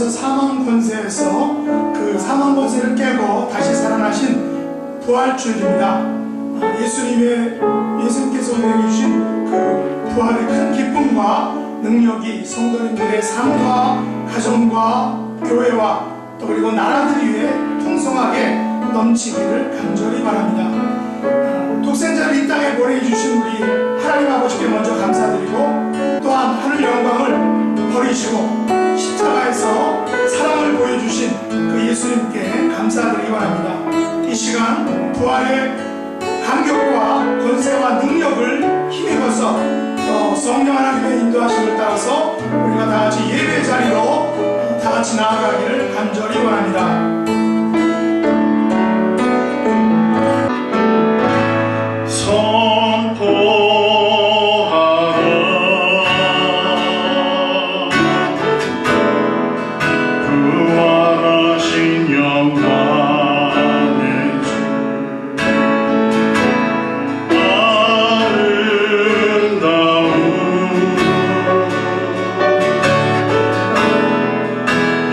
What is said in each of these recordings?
예수님께서 사망 권세에서 그 사망 권세를 깨고 다시 살아나신 부활주일입니다. 예수님께서 우리에게 주신 그 부활의 큰 기쁨과 능력이 성도님들의 삶과 가정과 교회와 또 그리고 나라들 위해 풍성하게 넘치기를 간절히 바랍니다. 독생자를 이 땅에 보내주신 우리 하나님 아버지께 먼저 감사드리고, 또한 하늘 영광을 버리시고 십자가에서 사랑을 보여주신 그 예수님께 감사드리기 바랍니다. 이 시간 부활의 감격과 권세와 능력을 힘입어서 성령 하나님의 인도하심을 따라서 우리가 다같이 예배 자리로 다같이 나아가기를 간절히 원합니다.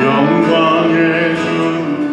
영광의 주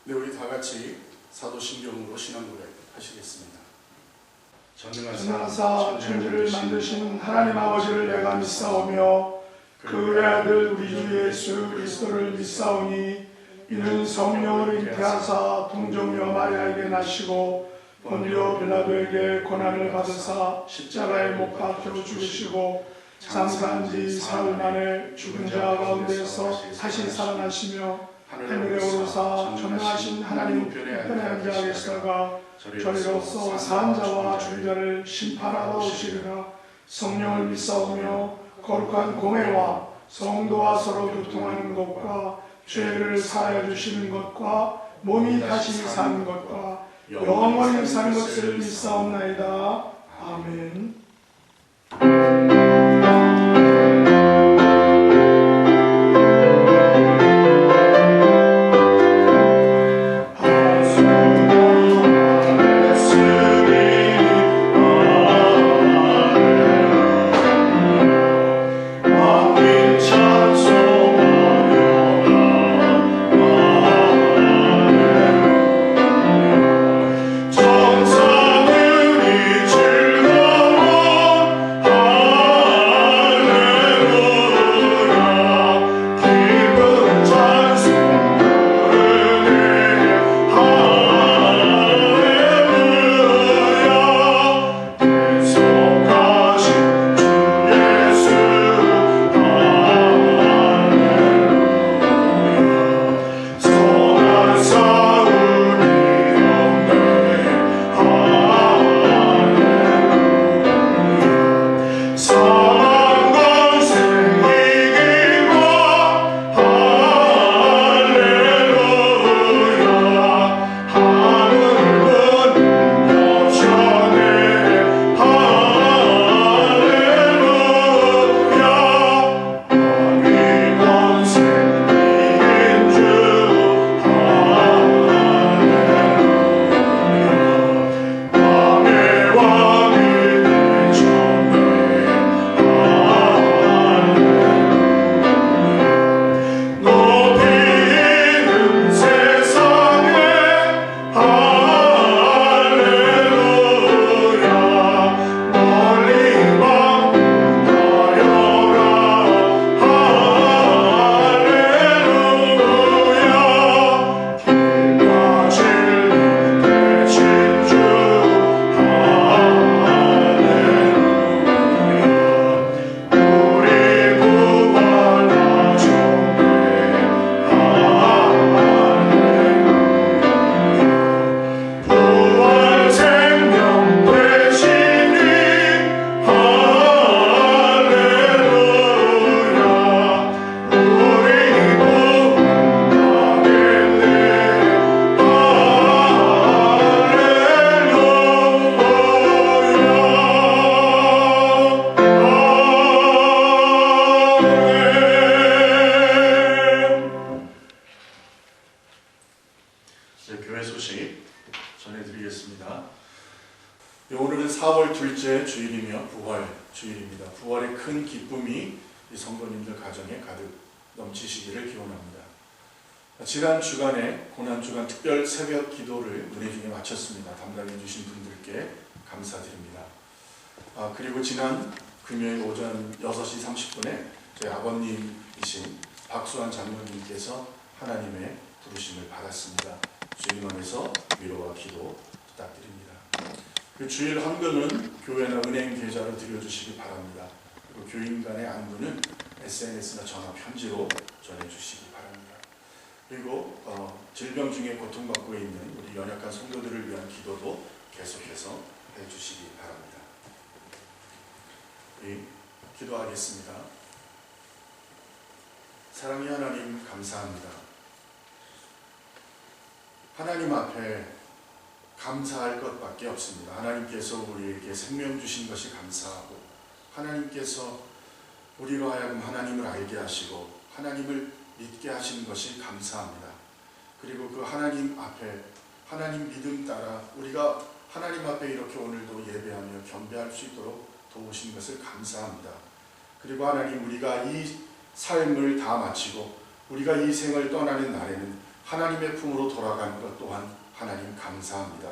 네, 우리 다 같이 사도신경으로 신앙 고백 하시겠습니다. 전능하사 천지를 만드신 하나님 아버지를 내가 믿사오며 그 외아들 우리 주 예수 그리스도를 믿사오니 이는 성령을 잉태하사 동정녀 마리아에게 나시고 본디오 빌라도에게 고난을 받으사 십자가에 못 박혀 죽으시고 장사한 지 사흘 만에 죽은 자 가운데서 다시 살아나시며 하늘에 오르사 전능하신 하나님 우편에 앉아 계시다가 저리로서 사한 자와 죽은 자를 심판하러 오시리라. 성령을 믿사오며 거룩한 공회와 성도와 서로 교통하는 것과 죄를 사하여 주시는 것과 몸이 다시 사는 것과 영원히 사는 것을 믿사옵나이다. 아멘. 교회 소식 전해드리겠습니다. 오늘은 4월 둘째 주일이며 부활 주일입니다. 부활의 큰 기쁨이 이 성도님들 가정에 가득 넘치시기를 기원합니다. 지난 주간에 고난주간 특별 새벽 기도를 은혜 중에 마쳤습니다. 담당해 주신 분들께 감사드립니다. 그리고 지난 금요일 오전 6시 30분에 저희 아버님이신 박수환 장로님께서 하나님의 부르심을 받았습니다. 주님 안에서 위로와 기도 부탁드립니다. 그 주일 헌금은 교회나 은행 계좌로 드려주시기 바랍니다. 그리고 교인 간의 안부는 SNS나 전화 편지로 전해주시기 바랍니다. 그리고 질병 중에 고통받고 있는 우리 연약한 성도들을 위한 기도도 계속해서 해주시기 바랍니다. 우리 기도하겠습니다. 사랑의 하나님 감사합니다. 하나님 앞에 감사할 것밖에 없습니다. 하나님께서 우리에게 생명 주신 것이 감사하고 하나님께서 우리로 하여금 하나님을 알게 하시고 하나님을 믿게 하신 것이 감사합니다. 그리고 그 하나님 앞에 하나님 믿음 따라 우리가 하나님 앞에 이렇게 오늘도 예배하며 경배할 수 있도록 도우신 것을 감사합니다. 그리고 하나님 우리가 이 삶을 다 마치고 우리가 이 생을 떠나는 날에는 하나님의 품으로 돌아가는 것 또한 하나님 감사합니다.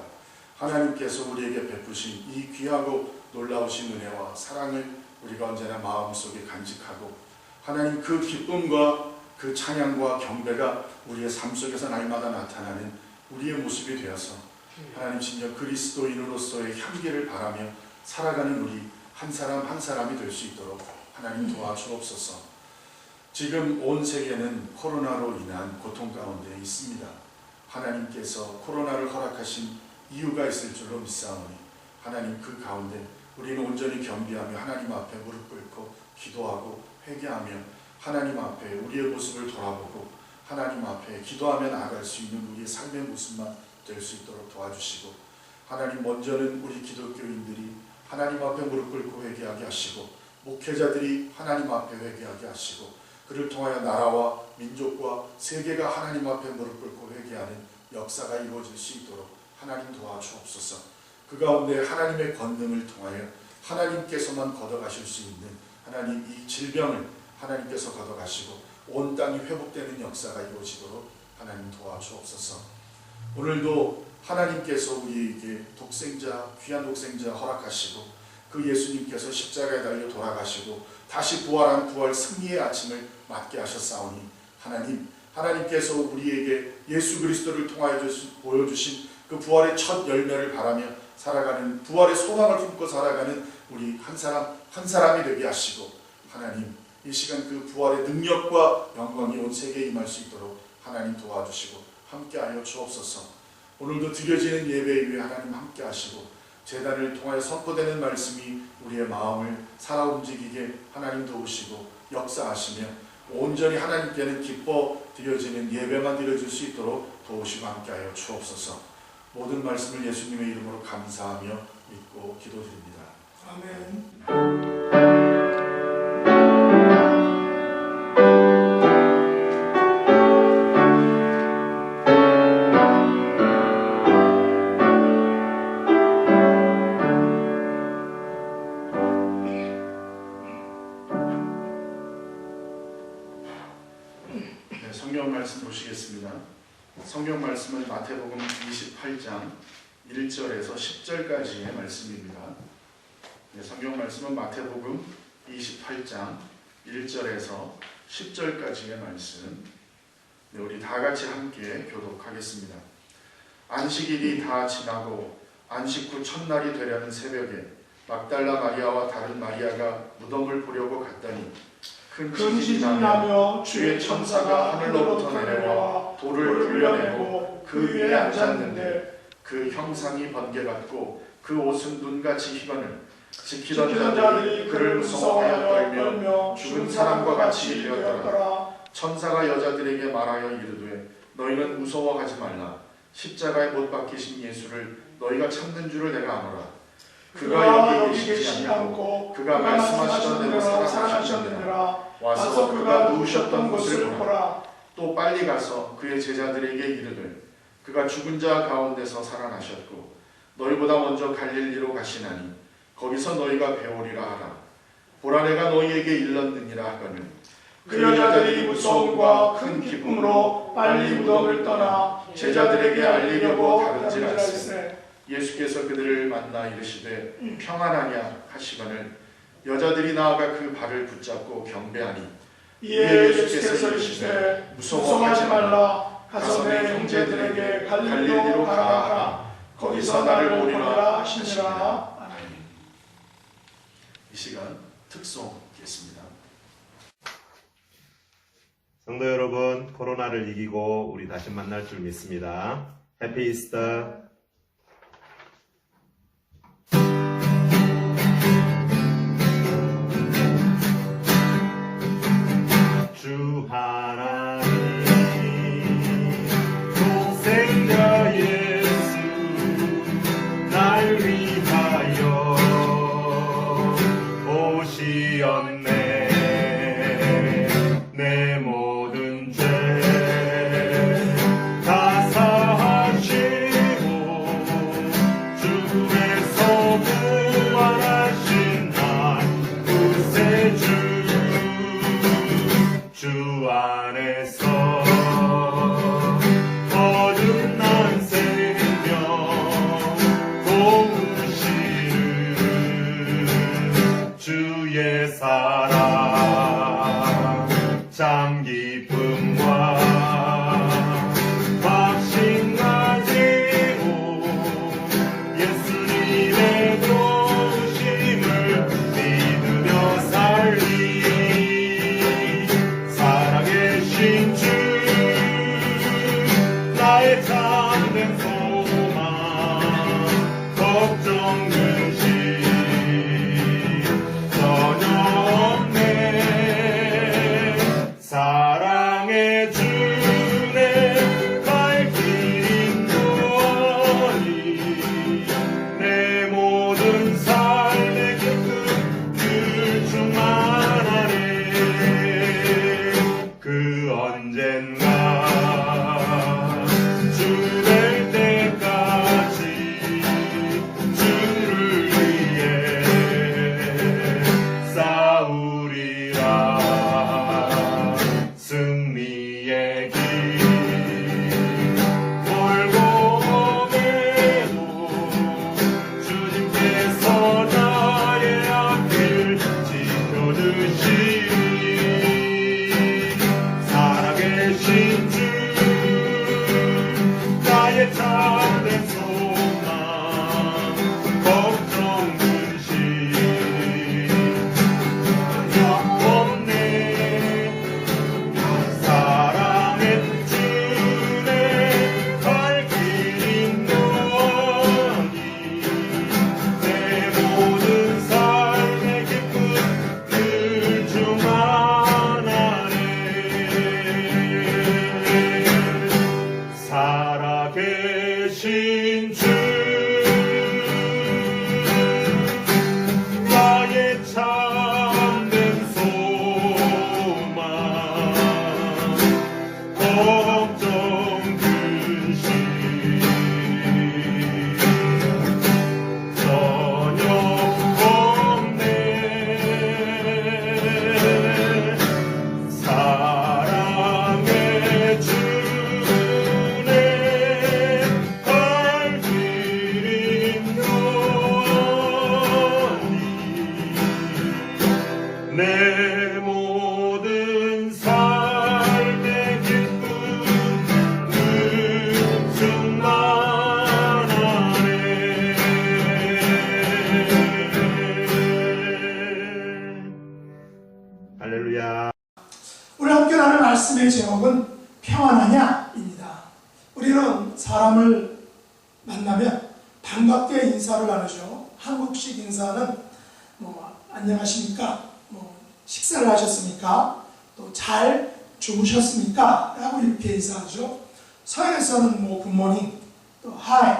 하나님께서 우리에게 베푸신 이 귀하고 놀라우신 은혜와 사랑을 우리가 언제나 마음속에 간직하고 하나님 그 기쁨과 그 찬양과 경배가 우리의 삶 속에서 날마다 나타나는 우리의 모습이 되어서 하나님 진정 그리스도인으로서의 향기를 바라며 살아가는 우리 한 사람 한 사람이 될 수 있도록 하나님 도와주옵소서. 지금 온 세계는 코로나로 인한 고통 가운데 있습니다. 하나님께서 코로나를 허락하신 이유가 있을 줄로 믿사오니 하나님 그 가운데 우리는 온전히 겸비하며 하나님 앞에 무릎 꿇고 기도하고 회개하며 하나님 앞에 우리의 모습을 돌아보고 하나님 앞에 기도하며 나아갈 수 있는 우리의 삶의 모습만 될 수 있도록 도와주시고 하나님 먼저는 우리 기독교인들이 하나님 앞에 무릎 꿇고 회개하게 하시고 목회자들이 하나님 앞에 회개하게 하시고 그를 통하여 나라와 민족과 세계가 하나님 앞에 무릎 꿇고 회개하는 역사가 이루어질 수 있도록 하나님 도와주옵소서. 그 가운데 하나님의 권능을 통하여 하나님께서만 걷어가실 수 있는 하나님 이 질병을 하나님께서 걷어가시고 온 땅이 회복되는 역사가 이루어지도록 하나님 도와주옵소서. 오늘도 하나님께서 우리에게 독생자, 귀한 독생자 허락하시고 그 예수님께서 십자가에 달려 돌아가시고 다시 부활한 부활 승리의 아침을 맞게 하셨사오니 하나님께서 우리에게 예수 그리스도를 통하여 보여주신 그 부활의 첫 열매를 바라며 살아가는 부활의 소망을 품고 살아가는 우리 한 사람 한 사람이 되게 하시고 하나님 이 시간 그 부활의 능력과 영광이 온 세계에 임할 수 있도록 하나님 도와주시고 함께하여 주옵소서. 오늘도 드려지는 예배 위에 하나님 함께하시고 제단을 통하여 선포되는 말씀이 우리의 마음을 살아 움직이게 하나님 도우시고 역사하시며 온전히 하나님께는 기뻐 드려지는 예배만 드려질 수 있도록 도우시고 함께하여 주옵소서. 모든 말씀을 예수님의 이름으로 감사하며 믿고 기도드립니다. 아멘. 성경 말씀 보시겠습니다. 성경 말씀은 마태복음 28장 1절에서 10절까지의 말씀입니다. 성경 말씀은 마태복음 28장 1절에서 10절까지의 말씀. 우리 다 같이 함께 교독하겠습니다. 안식일이 다 지나고 안식 후 첫날이 되려는 새벽에 막달라 마리아와 다른 마리아가 무덤을 보려고 갔더니 큰 지진이 나며 주의 천사가 하늘로부터 내려와 돌을 굴려내고 그 위에 앉았는데 그 형상이 번개같고 그 옷은 눈같이 희번을 지키던 자들이 그를 무서워하여 떨며 죽은 사람과 같이 되었더라. 천사가 여자들에게 말하여 이르되 너희는 무서워하지 말라. 십자가에 못 박히신 예수를 너희가 찾는 줄을 내가 아노라. 그가 여기 계시지 않고 그가 말씀하시던 대로 살아나셨느니라. 와서 그가 누우셨던 곳을 보라. 또 빨리 가서 그의 제자들에게 이르되 그가 죽은 자 가운데서 살아나셨고 너희보다 먼저 갈릴리로 가시나니 거기서 너희가 배우리라 하라. 보라 내가 너희에게 일렀느니라 하거늘. 그 여자들이 무서움과 큰 기쁨으로 빨리 무덤을 떠나 제자들에게 알리려고 다른질할세. 예수께서 그들을 만나 이르시되 평안하냐 하시거늘 여자들이 나아가 그 발을 붙잡고 경배하니 이에 예수께서 이르시되 무서워하지 말라. 가서 내 형제들에게 갈릴리로 가라 하라. 거기서 나를 보리라 하시니라. 아멘. 이 시간 특송 듣겠습니다. 성도 여러분, 코로나를 이기고 우리 다시 만날 줄 믿습니다. 해피 이스터. 주 하나님 독생자 예수 날 위하여 오시었네. 내 모든 죄 다 사하시고 주의 소금 참된 소망 걱정 근심 전혀 없네. 사랑의 주내 갈 길인 너니 내 모든 삶의 기쁨 늘 충만하네. 그 언젠가 주 될 때까지 주를 위해 싸우리라. 승리의 길 멀고 험해도 주님께서 나의 앞길 지켜주시니 살아계신 주 나의 참된 소망 걱정 근심 전혀 없네. 사랑의 주내 갈 길인 너니 내 모든 삶의 기쁨 늘 충만하네. 살아계신 주 나의 참된 소망 걱정 근심 전혀 없네. 사랑의 주내 갈 길인 너니 내 모든 삶의 기쁨 늘 충만하네. 할렐루야. 우리 함께 나눌 말씀의 제목은 평안하냐입니다. 우리는 사람을 만나면 반갑게 인사를 나누죠. 한국식 인사는 안녕하십니까? 식사를 하셨습니까? 또 잘 주무셨습니까? 라고 이렇게 인사하죠. 서양에서는 굿모닝, 또 하이,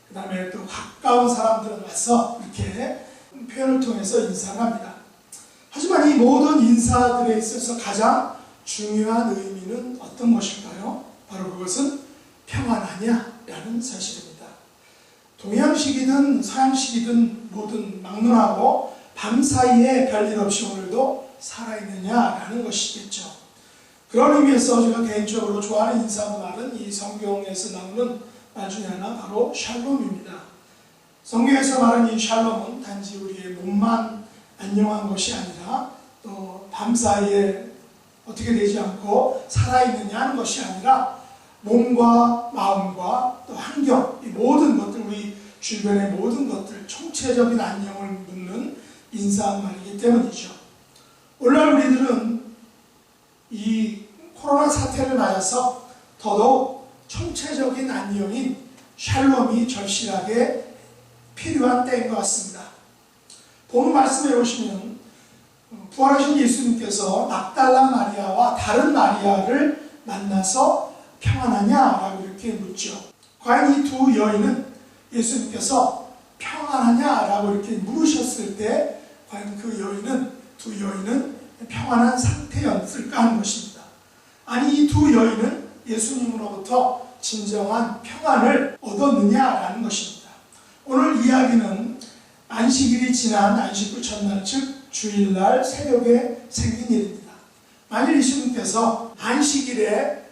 그 다음에 또 가까운 사람들은 와서 이렇게 표현을 통해서 인사를 합니다. 하지만 이 모든 인사들에 있어서 가장 중요한 의미는 어떤 것일까요? 바로 그것은 평안하냐라는 사실입니다. 동양식이든 서양식이든 모든 막론하고 밤사이에 별일 없이 오늘도 살아있느냐라는 것이겠죠. 그런 의미에서 제가 개인적으로 좋아하는 인사말은 이 성경에서 나오는 말 중에 하나 바로 샬롬입니다. 성경에서 말하는 이 샬롬은 단지 우리의 몸만 안녕한 것이 아니라 또 밤사이에 어떻게 되지 않고 살아있느냐 하는 것이 아니라 몸과 마음과 또 환경, 이 모든 것들, 우리 주변의 모든 것들, 총체적인 안녕을 묻는 인사말이기 때문이죠. 오늘날 우리들은 이 코로나 사태를 맞아서 더더욱 총체적인 안녕인 샬롬이 절실하게 필요한 때인 것 같습니다. 본문 말씀해 보시면 부활하신 예수님께서 막달라 마리아와 다른 마리아를 만나서 평안하냐라고 이렇게 묻죠. 과연 이 두 여인은 예수님께서 평안하냐라고 이렇게 물으셨을 때 과연 두 여인은 평안한 상태였을까 하는 것입니다. 아니 이 두 여인은 예수님으로부터 진정한 평안을 얻었느냐라는 것입니다. 오늘 이야기는 안식일이 지난 안식구 첫날 즉 주일날 새벽에 생긴 일입니다. 만일 예수님께서 안식일에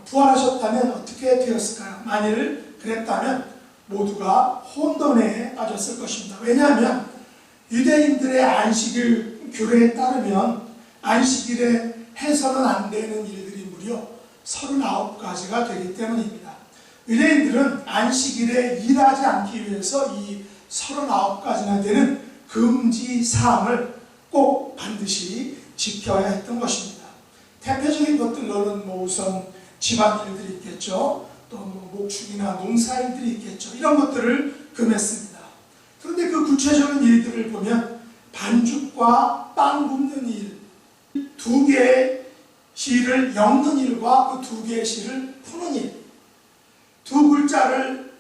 부활하셨다면 어떻게 되었을까요? 만일 그랬다면 모두가 혼돈에 빠졌을 것입니다. 왜냐하면 유대인들의 안식일 규례에 따르면 안식일에 해서는 안 되는 일들이 무려 39가지가 되기 때문입니다. 유대인들은 안식일에 일하지 않기 위해서 이 39가지나 되는 금지 사항을 꼭 반드시 지켜야 했던 것입니다. 대표적인 것들로는 우선 집안일들이 있겠죠. 또 목축이나 농사일들이 있겠죠. 이런 것들을 금했습니다. 그런데 그 구체적인 일들을 보면 반죽과 빵 굽는 일, 두 개의 실을 엮는 일과 그 두 개의 실을 푸는 일, 두 글자를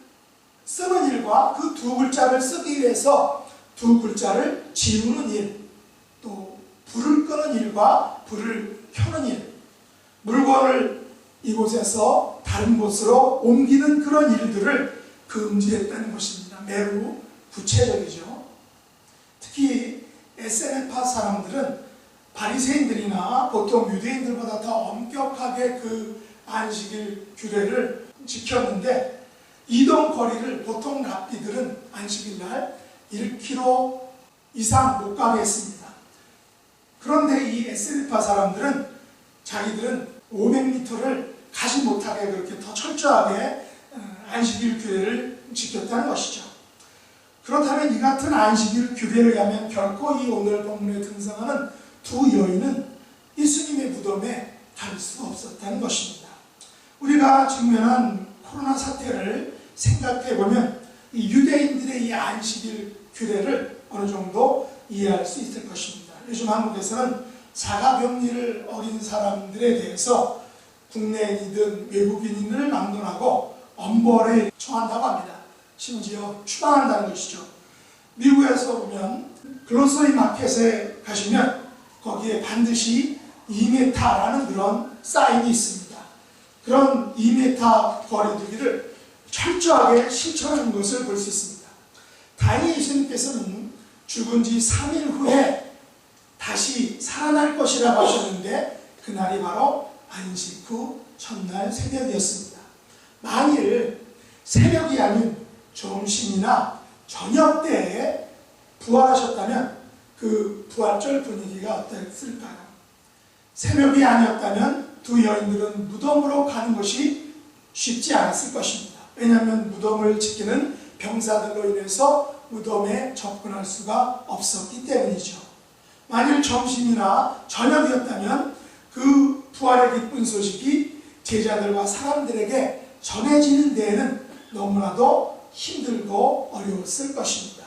쓰는 일과 그 두 글자를 쓰기 위해서 두 글자를 지우는 일, 또 불을 끄는 일과 불을 켜는 일, 물건을 이곳에서 다른 곳으로 옮기는 그런 일들을 금지했다는 것입니다. 매우 구체적이죠. 특히 에세네파 사람들은 바리새인들이나 보통 유대인들보다 더 엄격하게 그 안식일 규례를 지켰는데 이동 거리를 보통 랍비들은 안식일 날 1km 이상 못 가게 했습니다. 그런데 이 에세네파 사람들은 자기들은 500m를 가지 못하게 그렇게 더 철저하게 안식일 규례를 지켰다는 것이죠. 그렇다면 이 같은 안식일 규례에 의하면 결코 이 오늘 본문에 등장하는 두 여인은 예수님의 무덤에 갈 수 없었다는 것입니다. 우리가 직면한 코로나 사태를 생각해 보면 이 유대인들의 이 안식일 규례를 어느 정도 이해할 수 있을 것입니다. 요즘 한국에서는 자가격리를 어긴 사람들에 대해서 국내인이든 외국인을 막론하고 엄벌에 처한다고 합니다. 심지어 추방한다는 것이죠. 미국에서 보면 글로서리 마켓에 가시면 거기에 반드시 2m라는 그런 사인이 있습니다. 그런 2m 거리두기를 철저하게 실천하는 것을 볼 수 있습니다. 다행히 예수님께서는 죽은 지 3일 후에 다시 살아날 것이라고 하셨는데 그날이 바로 안식 후 첫날 새벽이었습니다. 만일 새벽이 아닌 점심이나 저녁 때에 부활하셨다면 그 부활절 분위기가 어땠을까요? 새벽이 아니었다면 두 여인들은 무덤으로 가는 것이 쉽지 않았을 것입니다. 왜냐하면 무덤을 지키는 병사들로 인해서 무덤에 접근할 수가 없었기 때문이죠. 만일 점심이나 저녁이었다면 그 부활의 기쁜 소식이 제자들과 사람들에게 전해지는 데에는 너무나도 힘들고 어려웠을 것입니다.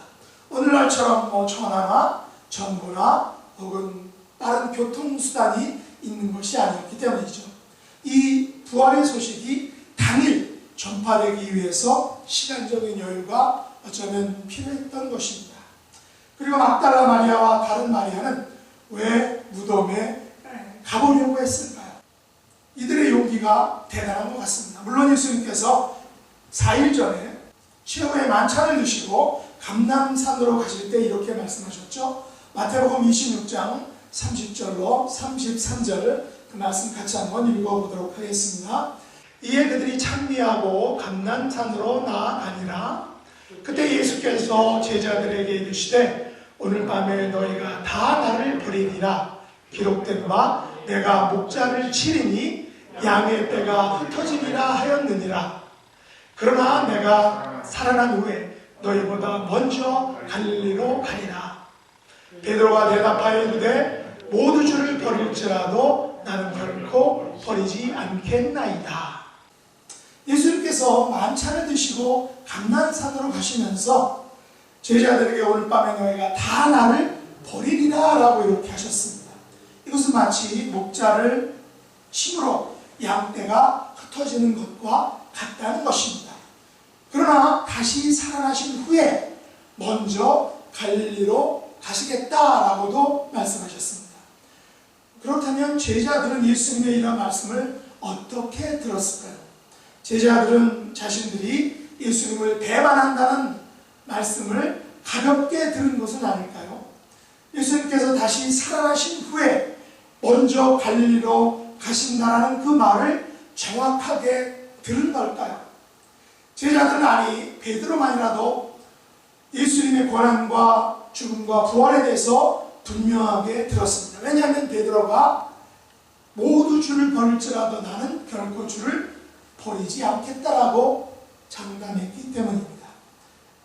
오늘날처럼 전화나 정보나 혹은 빠른 교통수단이 있는 것이 아니었기 때문이죠. 이 부활의 소식이 당일 전파되기 위해서 시간적인 여유가 어쩌면 필요했던 것입니다. 그리고 막달라 마리아와 다른 마리아는 왜 무덤에 가보려고 했을까요? 이들의 용기가 대단한 것 같습니다. 물론 예수님께서 4일 전에 최후의 만찬을 드시고 감람산으로 가실 때 이렇게 말씀하셨죠. 마태복음 26장 30절로 33절 그 말씀 같이 한번 읽어보도록 하겠습니다. 이에 그들이 찬미하고 감람산으로 나아가니라. 그때 예수께서 제자들에게 이르시되 오늘 밤에 너희가 다 나를 버리니라. 기록된 바 내가 목자를 치리니 양의 떼가 흩어지리라 하였느니라. 그러나 내가 살아난 후에 너희보다 먼저 갈릴리로 가리라. 베드로가 대답하여 이르되 모두 주를 버릴지라도 나는 결코 버리지 않겠나이다. 예수님께서 만찬을 드시고 감람산으로 가시면서 제자들에게 오늘 밤에 너희가 다 나를 버리리라 라고 이렇게 하셨습니다. 이것은 마치 목자를 심으로 양떼가 흩어지는 것과 같다는 것입니다. 그러나 다시 살아나신 후에 먼저 갈릴리로 가시겠다라고도 말씀하셨습니다. 그렇다면 제자들은 예수님의 이런 말씀을 어떻게 들었을까요? 제자들은 자신들이 예수님을 배반한다는 말씀을 가볍게 들은 것은 아닐까요? 예수님께서 다시 살아나신 후에 먼저 갈릴리로 가신다라는 그 말을 정확하게 들은 걸까요? 제자들은 아니 베드로만이라도 예수님의 고난과 죽음과 부활에 대해서 분명하게 들었습니다. 왜냐하면 베드로가 모두 주를 버릴지라도 나는 결코 주를 버리지 않겠다라고 장담했기 때문입니다.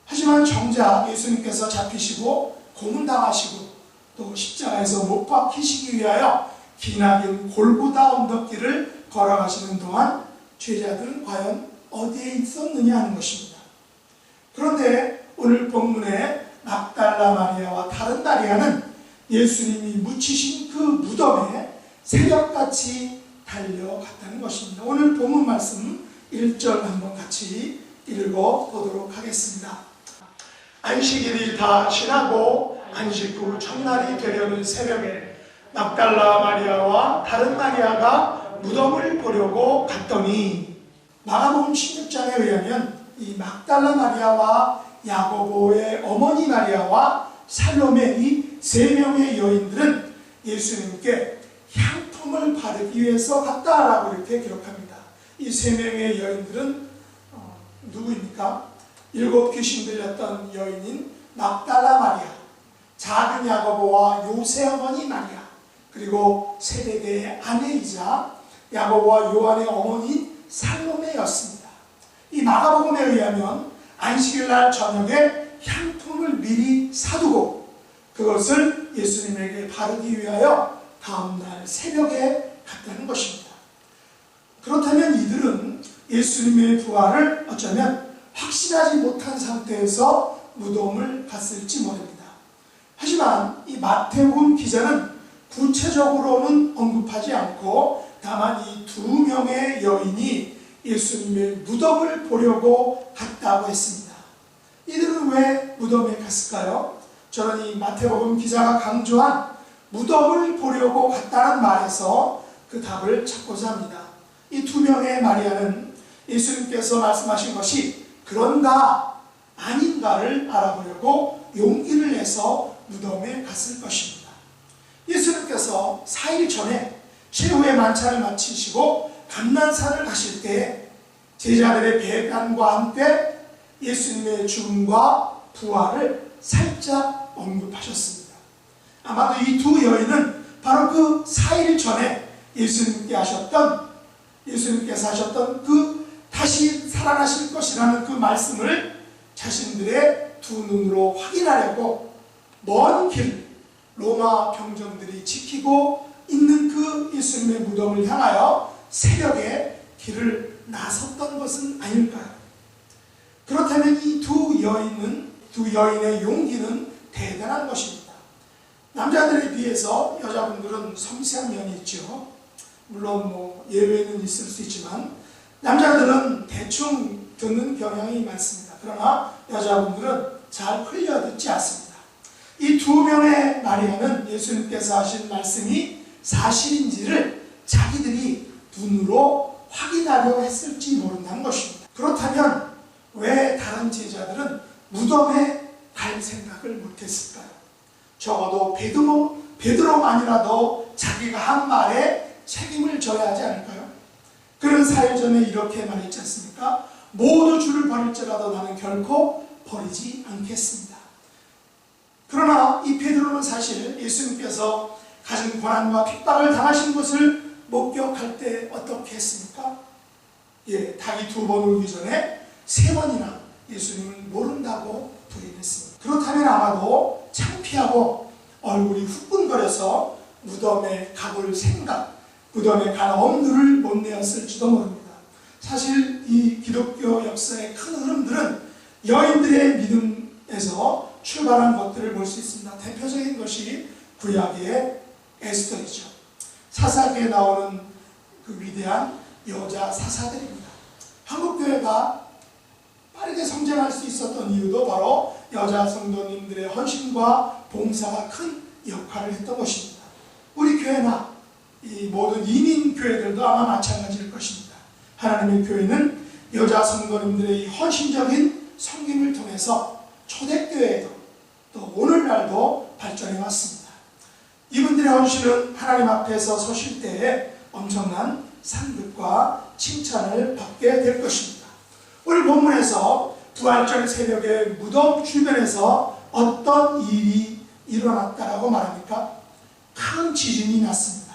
하지만 정작 예수님께서 잡히시고 고문당하시고 또 십자가에서 못 박히시기 위하여 기나긴 골고다 언덕길을 걸어가시는 동안 제자들은 과연 어디에 있었느냐 하는 것입니다. 그런데 오늘 본문에 막달라 마리아와 다른 마리아는 예수님이 묻히신 그 무덤에 새벽같이 달려갔다는 것입니다. 오늘 본문 말씀 1절 한번 같이 읽어보도록 하겠습니다. 안식일이 다 지나고 안식 후 첫날이 되려는 새벽에 막달라 마리아와 다른 마리아가 무덤을 보려고 갔더니, 마가복음 16장에 의하면 이 막달라 마리아와 야고보의 어머니 마리아와 살로메 이 세 명의 여인들은 예수님께 향품을 바르기 위해서 갔다라고 이렇게 기록합니다. 이 세 명의 여인들은 누구입니까? 7 귀신 들렸던 여인인 막달라 마리아, 작은 야고보와 요새 어머니 마리아, 그리고 세베대의 아내이자 야고보와 요한의 어머니인 살로메였습니다. 이 마가복음에 의하면 안식일날 저녁에 향품을 미리 사두고 그것을 예수님에게 바르기 위하여 다음날 새벽에 갔다는 것입니다. 그렇다면 이들은 예수님의 부활을 어쩌면 확신하지 못한 상태에서 무덤을 갔을지 모릅니다. 하지만 이 마태복음 기자는 구체적으로는 언급하지 않고 다만 이 2명의 여인이 예수님의 무덤을 보려고 갔다고 했습니다. 이들은 왜 무덤에 갔을까요? 저는 이 마태복음 기자가 강조한 무덤을 보려고 갔다는 말에서 그 답을 찾고자 합니다. 이 2명의 마리아는 예수님께서 말씀하신 것이 그런가 아닌가를 알아보려고 용기를 내서 무덤에 갔을 것입니다. 예수님께서 4일 전에 최후의 만찬을 마치시고 감난산을 가실 때 제자들의 배반과 함께 예수님의 죽음과 부활을 살짝 언급하셨습니다. 아마도 이 2 여인은 바로 그 4일 전에 예수님께서 하셨던 그 다시 살아나실 것이라는 그 말씀을 자신들의 2 눈으로 확인하려고 먼 길, 로마 병정들이 지키고 있는 그 예수님의 무덤을 향하여 새벽에 길을 나섰던 것은 아닐까요? 그렇다면 이 2 여인의 용기는 대단한 것입니다. 남자들에 비해서 여자분들은 섬세한 면이 있죠. 물론 예외는 있을 수 있지만 남자들은 대충 듣는 경향이 많습니다. 그러나 여자분들은 잘 흘려 듣지 않습니다. 이 2명의 마리아는 예수님께서 하신 말씀이 사실인지를 자기들이 눈으로 확인하려 했을지 모른다는 것입니다. 그렇다면 왜 다른 제자들은 무덤에 갈 생각을 못했을까요? 적어도 베드로만이라도 자기가 한 말에 책임을 져야 하지 않을까요? 그는 4일 전에 이렇게 말했지 않습니까? 모두 주를 버릴지라도 나는 결코 버리지 않겠습니다. 그러나 이 베드로는 사실 예수님께서 가진 고난과 핍박을 당하신 것을 목격할 때 어떻게 했습니까? 닭이 2번 울기 전에 3번이나 예수님을 모른다고 부인했습니다. 그렇다면 아마도 창피하고 얼굴이 후끈거려서 무덤에 가볼 생각, 무덤에 갈 엄두를 못 내었을지도 모릅니다. 사실 이 기독교 역사의 큰 흐름들은 여인들의 믿음에서 출발한 것들을 볼 수 있습니다. 대표적인 것이 구약의 에스더이죠. 사사기에 나오는 그 위대한 여자 사사들입니다. 한국교회가 빠르게 성장할 수 있었던 이유도 바로 여자 성도님들의 헌신과 봉사가 큰 역할을 했던 것입니다. 우리 교회나 이 모든 이민 교회들도 아마 마찬가지일 것입니다. 하나님의 교회는 여자 성도님들의 이 헌신적인 섬김을 통해서 초대교회에도 또 오늘날도 발전해 왔습니다. 이분들의 헌신은 하나님 앞에서 서실 때에 엄청난 상급과 칭찬을 받게 될 것입니다. 오늘 본문에서 부활절 새벽에 무덤 주변에서 어떤 일이 일어났다라고 말합니까? 큰 지진이 났습니다.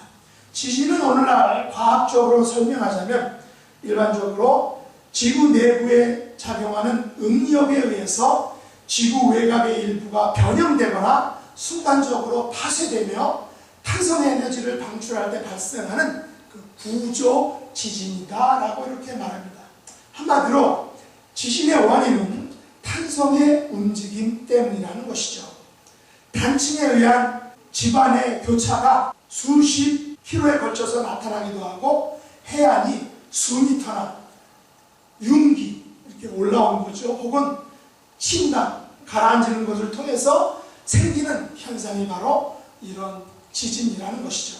지진은 오늘날 과학적으로 설명하자면 일반적으로 지구 내부에 작용하는 응력에 의해서 지구 외곽의 일부가 변형되거나 순간적으로 파쇄되며 탄성 에너지를 방출할 때 발생하는 그 구조 지진이다 라고 이렇게 말합니다. 한마디로 지진의 원인은 탄성의 움직임 때문이라는 것이죠. 단층에 의한 지반의 교차가 수십 킬로에 걸쳐서 나타나기도 하고 해안이 수미터나 융기 이렇게 올라오는 거죠. 혹은 침단, 가라앉는 것을 통해서 생기는 현상이 바로 이런 지진이라는 것이죠.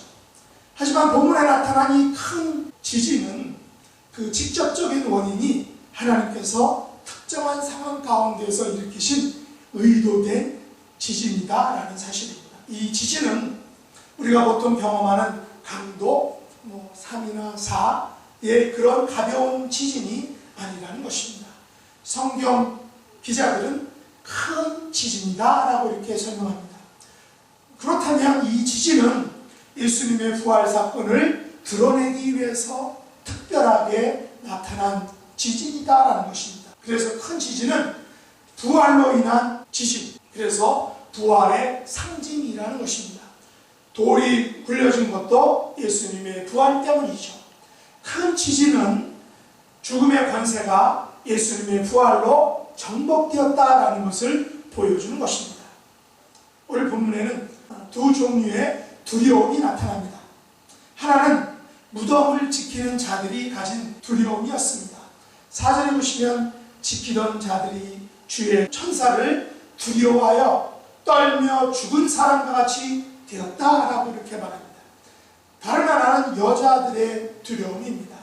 하지만 본문에 나타난 이 큰 지진은 그 직접적인 원인이 하나님께서 특정한 상황 가운데서 일으키신 의도된 지진이다라는 사실입니다. 이 지진은 우리가 보통 경험하는 강도 3이나 4의 그런 가벼운 지진이 아니라는 것입니다. 성경 기자들은 큰 지진이다라고 이렇게 설명합니다. 그렇다면 이 지진은 예수님의 부활 사건을 드러내기 위해서 특별하게 나타난 지진이다라는 것입니다. 그래서 큰 지진은 부활로 인한 지진, 그래서 부활의 상징이라는 것입니다. 돌이 굴려진 것도 예수님의 부활 때문이죠. 큰 지진은 죽음의 권세가 예수님의 부활로 정복되었다라는 것을 보여주는 것입니다. 오늘 본문에는 두 종류의 두려움이 나타납니다. 하나는 무덤을 지키는 자들이 가진 두려움이었습니다. 4절에 보시면 지키던 자들이 주의 천사를 두려워하여 떨며 죽은 사람과 같이 되었다라고 이렇게 말합니다. 다른 하나는 여자들의 두려움입니다.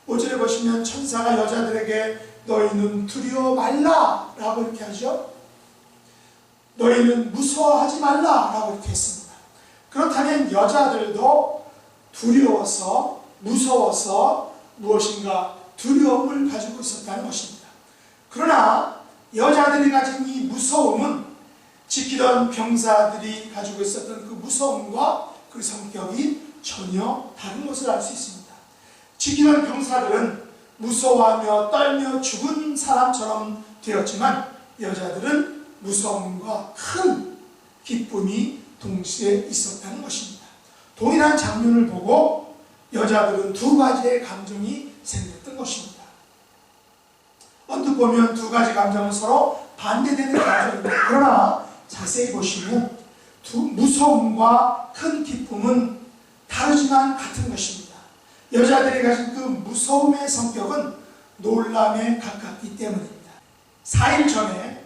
5절에 보시면 천사가 여자들에게 너희는 두려워 말라라고 이렇게 하죠. 너희는 무서워하지 말라라고 이렇게 했습니다. 그렇다면 여자들도 두려워서 무서워서 무엇인가 두려움을 가지고 있었다는 것입니다. 그러나 여자들이 가진 이 무서움은 지키던 병사들이 가지고 있었던 그 무서움과 그 성격이 전혀 다른 것을 알 수 있습니다. 지키던 병사들은 무서워하며 떨며 죽은 사람처럼 되었지만 여자들은 무서움과 큰 기쁨이 동시에 있었다는 것입니다. 동일한 장면을 보고 여자들은 두 가지의 감정이 생겼던 것입니다. 언뜻 보면 두 가지 감정은 서로 반대되는 감정입니다. 그러나 자세히 보시면 무서움과 큰 기쁨은 다르지만 같은 것입니다. 여자들이 가진 그 무서움의 성격은 놀람에 가깝기 때문입니다. 4일 전에,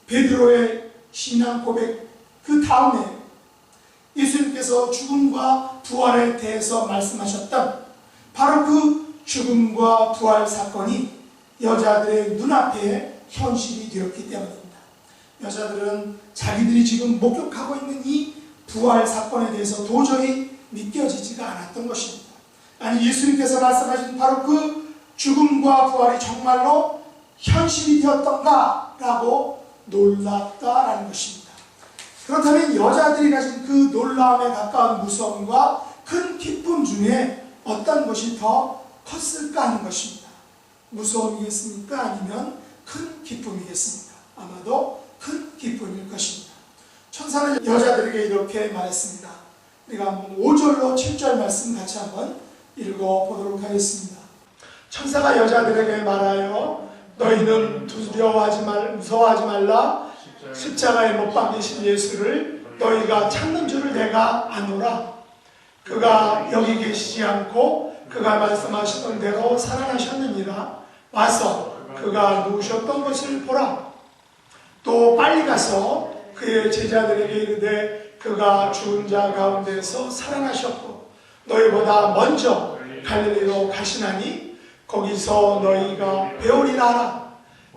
베드로의 신앙 고백 그 다음에 예수님께서 죽음과 부활에 대해서 말씀하셨던 바로 그 죽음과 부활 사건이 여자들의 눈앞에 현실이 되었기 때문입니다. 여자들은 자기들이 지금 목격하고 있는 이 부활 사건에 대해서 도저히 믿겨지지가 않았던 것입니다. 아니, 예수님께서 말씀하신 바로 그 죽음과 부활이 정말로 현실이 되었던가? 라고 놀랐다라는 것입니다. 그렇다면 여자들이 가진 그 놀라움에 가까운 무서움과 큰 기쁨 중에 어떤 것이 더 컸을까 하는 것입니다. 무서움이겠습니까? 아니면 큰 기쁨이겠습니까? 아마도 큰 기쁨일 것입니다. 천사는 여자들에게 이렇게 말했습니다. 우리가 한번 5절로 7절 말씀 같이 한번 읽어보도록 하겠습니다. 천사가 여자들에게 말하여 너희는 무서워하지 말라. 십자가에 못 박히신 예수를 너희가 찾는 줄을 내가 아노라. 그가 여기 계시지 않고 그가 말씀하시던 대로 살아나셨느니라. 와서 그가 누우셨던 것을 보라. 또 빨리 가서 그의 제자들에게 이르되 그가 죽은 자 가운데서 살아나셨고 너희보다 먼저 갈릴리로 가시나니 거기서 너희가 배우리라 하라.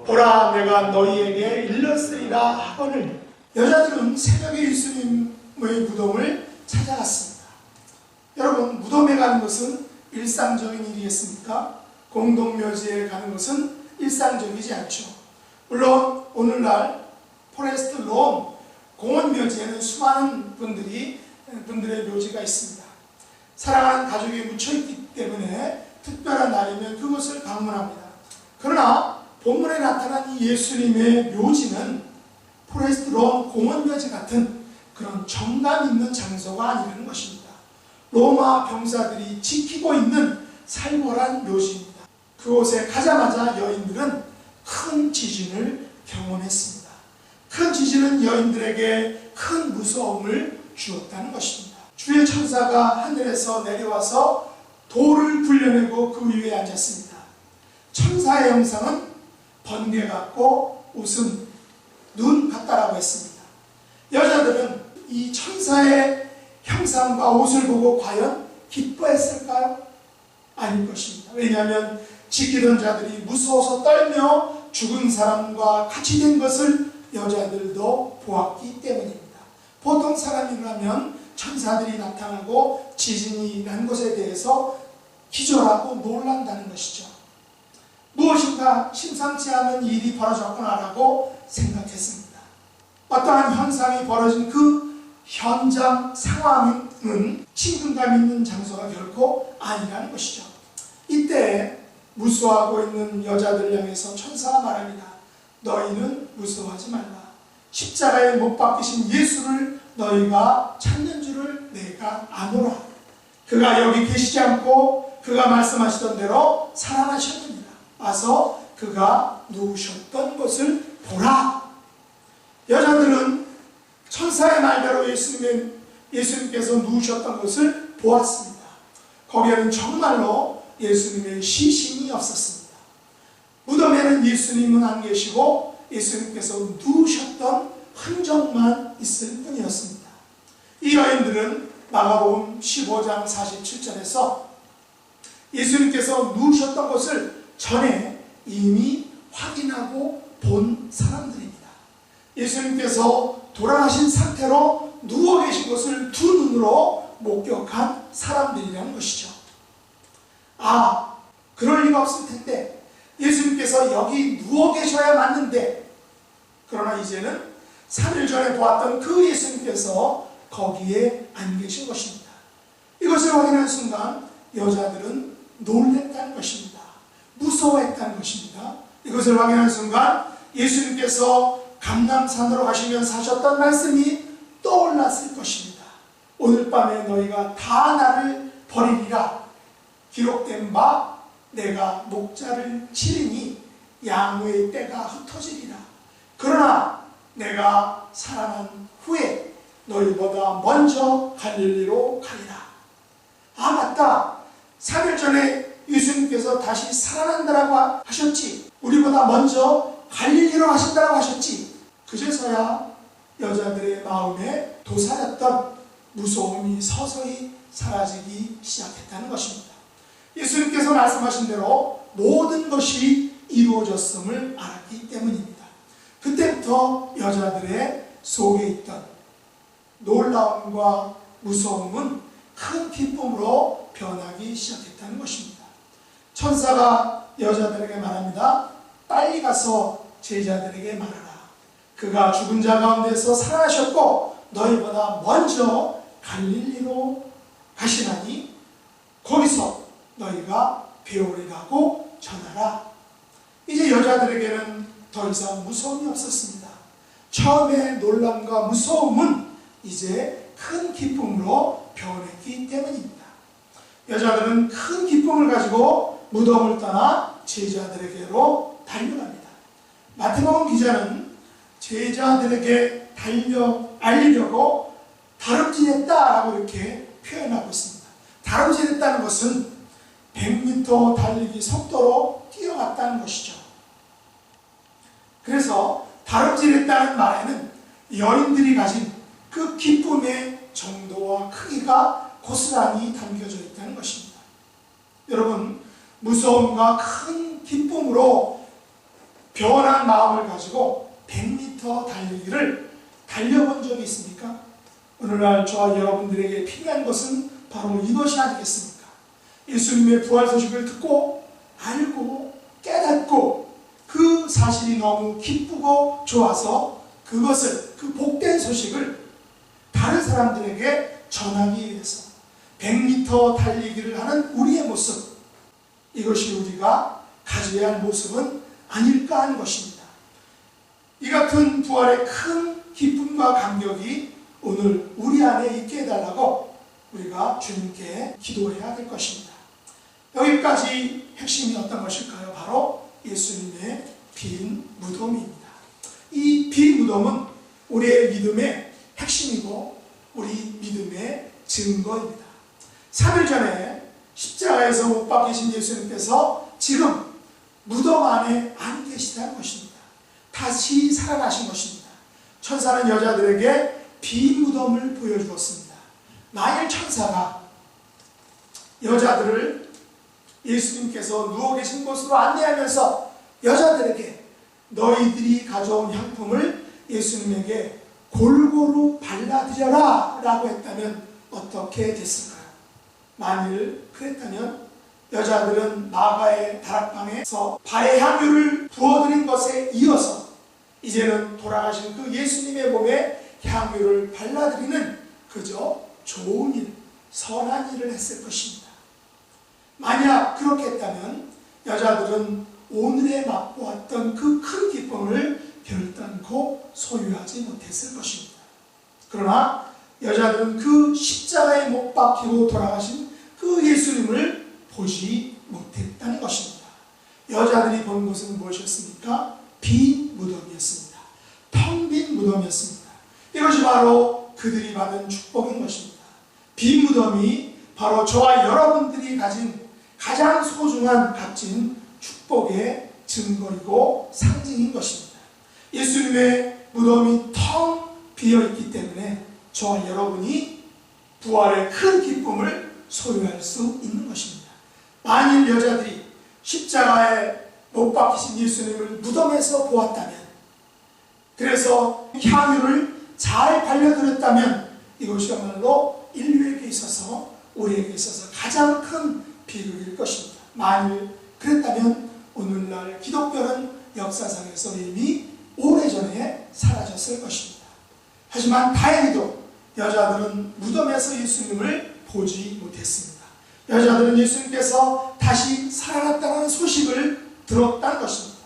보라, 내가 너희에게 일렀으리라 하거늘. 여자들은 새벽에 예수님의 무덤을 찾아갔습니다. 여러분, 무덤에 가는 것은 일상적인 일이겠습니까? 공동묘지에 가는 것은 일상적이지 않죠. 물론 오늘날 포레스트 론 공원묘지에는 수많은 분들의 묘지가 있습니다. 사랑하는 가족이 묻혀있기 때문에 특별한 날이면 그것을 방문합니다. 그러나 본문에 나타난 이 예수님의 묘지는 포레스트 론 공원묘지 같은 그런 정감 있는 장소가 아니라는 것입니다. 로마 병사들이 지키고 있는 살벌한 묘지입니다. 그곳에 가자마자 여인들은 큰 지진을 경험했습니다. 큰 지진은 여인들에게 큰 무서움을 주었다는 것입니다. 주의 천사가 하늘에서 내려와서 돌을 굴려내고 그 위에 앉았습니다. 천사의 형상은 번개 같고 웃음, 눈 같다라고 했습니다. 여자들은 이 천사의 형상과 옷을 보고 과연 기뻐했을까요? 아닐 것입니다. 왜냐하면 지키던 자들이 무서워서 떨며 죽은 사람과 같이 된 것을 여자들도 보았기 때문입니다. 보통 사람이라면 천사들이 나타나고 지진이 난 것에 대해서 기절하고 놀란다는 것이죠. 무엇인가 심상치 않은 일이 벌어졌구나라고 생각했습니다. 어떠한 현상이 벌어진 그 현장 상황은 친근감 있는 장소가 결코 아니라는 것이죠. 이때 무수하고 있는 여자들 향해서 천사가 말합니다. 너희는 무서워하지 말라. 십자가에 못 박히신 예수를 너희가 찾는 줄을 내가 아노라. 그가 여기 계시지 않고 그가 말씀하시던 대로 살아나셨느니라. 와서 그가 누우셨던 것을 보라. 여자들은 천사의 말대로 예수님께서 누우셨던 것을 보았습니다. 거기에는 정말로 예수님의 시신이 없었습니다. 무덤에는 예수님은 안 계시고 예수님께서 누우셨던 흔적만 있을 뿐이었습니다. 이 여인들은 마가복음 15장 47절에서 예수님께서 누우셨던 것을 전에 이미 확인하고 본 사람들입니다. 예수님께서 돌아가신 상태로 누워 계신 것을 두 눈으로 목격한 사람들이라는 것이죠. 아, 그럴 리가 없을 텐데 예수님께서 여기 누워 계셔야 맞는데, 그러나 이제는 3일 전에 보았던 그 예수님께서 거기에 안 계신 것입니다. 이것을 확인한 순간 여자들은 놀랬다는 것입니다. 무서워했다는 것입니다. 이것을 확인한 순간 예수님께서 감람산으로 가시면서 하셨던 말씀이 떠올랐을 것입니다. 오늘 밤에 너희가 다 나를 버리리라. 기록된 바 내가 목자를 치리니 양의 떼가 흩어지리라. 그러나 내가 살아난 후에 너희보다 먼저 갈릴리로 가리라. 아, 맞다. 3일 전에 예수님께서 다시 살아난다라고 하셨지. 우리보다 먼저 갈릴리로 가신다라고 하셨지. 그제서야 여자들의 마음에 도사렸던 무서움이 서서히 사라지기 시작했다는 것입니다. 예수님께서 말씀하신 대로 모든 것이 이루어졌음을 알았기 때문입니다. 그때부터 여자들의 속에 있던 놀라움과 무서움은 큰 기쁨으로 변하기 시작했다는 것입니다. 천사가 여자들에게 말합니다. 빨리 가서 제자들에게 말하라. 그가 죽은 자 가운데서 살아나셨고 너희보다 먼저 갈릴리로 가시나니 거기서 너희가 배우리라고 전하라. 이제 여자들에게는 더 이상 무서움이 없었습니다. 처음의 놀람과 무서움은 이제 큰 기쁨으로 변했기 때문입니다. 여자들은 큰 기쁨을 가지고 무덤을 떠나 제자들에게로 달려갑니다. 마태복음 기자는 제자들에게 알리려고 다름질했다라고 이렇게 표현하고 있습니다. 다름질했다는 것은 100m 달리기 속도로 뛰어갔다는 것이죠. 그래서 다름질했다는 말에는 여인들이 가진 그 기쁨의 정도와 크기가 고스란히 담겨져 있다는 것입니다. 여러분, 무서움과 큰 기쁨으로 변한 마음을 가지고 100m 달리기를 달려본 적이 있습니까? 오늘날 저와 여러분들에게 필요한 것은 바로 이것이 아니겠습니까? 예수님의 부활 소식을 듣고 알고 깨닫고 그 사실이 너무 기쁘고 좋아서 그것을, 그 복된 소식을 다른 사람들에게 전하기 위해서 100m 달리기를 하는 우리의 모습, 이것이 우리가 가져야 할 모습은 아닐까 하는 것입니다. 이 같은 부활의 큰 기쁨과 감격이 오늘 우리 안에 있게 해달라고 우리가 주님께 기도해야 될 것입니다. 여기까지 핵심이 어떤 것일까요? 바로 예수님의 빈 무덤입니다. 이 빈 무덤은 우리의 믿음의 핵심이고 우리 믿음의 증거입니다. 3일 전에 십자가에서 못 박히신 예수님께서 지금 무덤 안에 안 계시다는 것입니다. 다시 살아나신 것입니다. 천사는 여자들에게 빈 무덤을 보여주었습니다. 만일 천사가 여자들을 예수님께서 누워 계신 곳으로 안내하면서 여자들에게 너희들이 가져온 향품을 예수님에게 골고루 발라드려라 라고 했다면 어떻게 됐을까요? 만일 그랬다면 여자들은 마가의 다락방에서 바의 향유를 부어드린 것에 이어서 이제는 돌아가신 그 예수님의 몸에 향유를 발라드리는 그저 좋은 일, 선한 일을 했을 것입니다. 만약 그렇게 했다면 여자들은 오늘에 맛보았던 그 큰 기쁨을 결단코 소유하지 못했을 것입니다. 그러나 여자들은 그 십자가에 못 박히고 돌아가신 그 예수님을 보지 못했다는 것입니다. 여자들이 본 것은 무엇이었습니까? 빈 무덤이었습니다. 텅 빈 무덤이었습니다. 이것이 바로 그들이 받은 축복인 것입니다. 빈 무덤이 바로 저와 여러분들이 가진 가장 소중한 값진 축복의 증거이고 상징인 것입니다. 예수님의 무덤이 텅 비어있기 때문에 저와 여러분이 부활의 큰 기쁨을 소유할 수 있는 것입니다. 만일 여자들이 십자가에 못 박히신 예수님을 무덤에서 보았다면, 그래서 향유를 잘 발려드렸다면 이것이야말로 인류에게 있어서, 우리에게 있어서 가장 큰 비극일 것입니다. 만일 그랬다면 오늘날 기독교는 역사상에서 이미 오래전에 사라졌을 것입니다. 하지만 다행히도 여자들은 무덤에서 예수님을 보지 못했습니다. 여자들은 예수님께서 다시 살아났다는 소식을 들었다는 것입니다.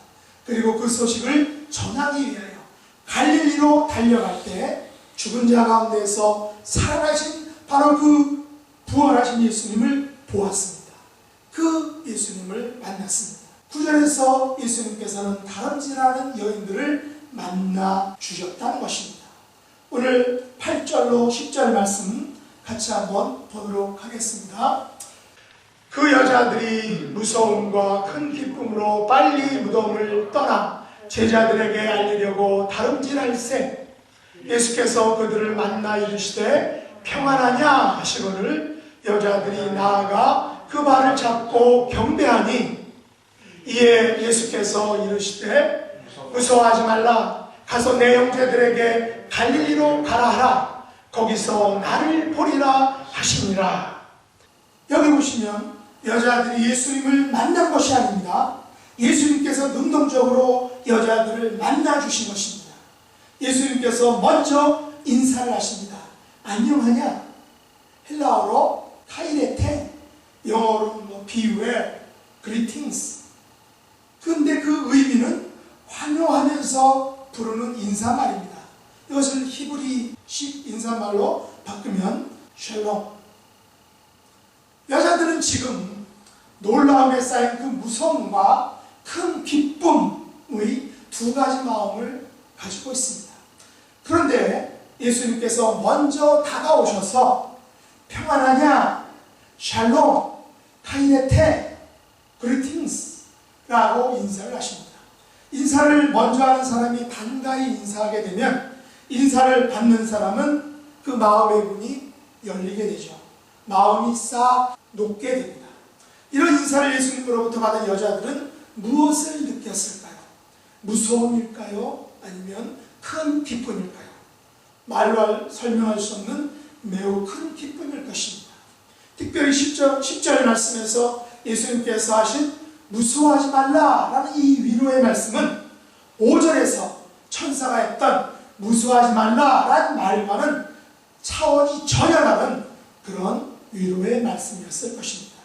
그리고 그 소식을 전하기 위하여 갈릴리로 달려갈 때 죽은 자 가운데서 살아나신 바로 그 부활하신 예수님을 보았습니다. 그 예수님을 만났습니다. 9절에서 예수님께서는 다름질하는 여인들을 만나 주셨다는 것입니다. 오늘 8절로 10절 말씀 같이 한번 보도록 하겠습니다. 그 여자들이 무서움과 큰 기쁨으로 빨리 무덤을 떠나 제자들에게 알리려고 다름질할새 예수께서 그들을 만나 이르시되 평안하냐 하시거늘 여자들이 나아가 그 발을 잡고 경배하니 이에 예수께서 이르시되 무서워하지 말라 가서 내 형제들에게 갈릴리로 가라 하라 거기서 나를 보리라 하시니라. 여기 보시면 여자들이 예수님을 만난 것이 아닙니다. 예수님께서 능동적으로 여자들을 만나 주신 것입니다. 예수님께서 먼저 인사를 하십니다. 안녕하냐? 헬라어로 카이레테, 영어로는 beware, greetings. 근데 그 의미는 환호하면서 부르는 인사말입니다. 이것을 히브리식 인사말로 바꾸면 샬롬. 여자들은 지금 놀라움에 쌓인 그 무서움과 큰 기쁨의 두 가지 마음을 가지고 있습니다. 그런데 예수님께서 먼저 다가오셔서 평안하냐, 샬롬, 카이네테, 그리팅스 라고 인사를 하십니다. 인사를 먼저 하는 사람이 반가이 인사하게 되면 인사를 받는 사람은 그 마음의 문이 열리게 되죠. 마음이 싹 녹게 됩니다. 이런 인사를 예수님으로부터 받은 여자들은 무엇을 느꼈을까요? 무서움일까요? 아니면 큰 기쁨일까요? 말로 설명할 수 없는 매우 큰 기쁨일 것입니다. 특별히 10절 말씀에서 예수님께서 하신 무서워하지 말라라는 이 위로의 말씀은 5절에서 천사가 했던 무서워하지 말라라는 말과는 차원이 전혀 다른 그런 위로의 말씀이었을 것입니다.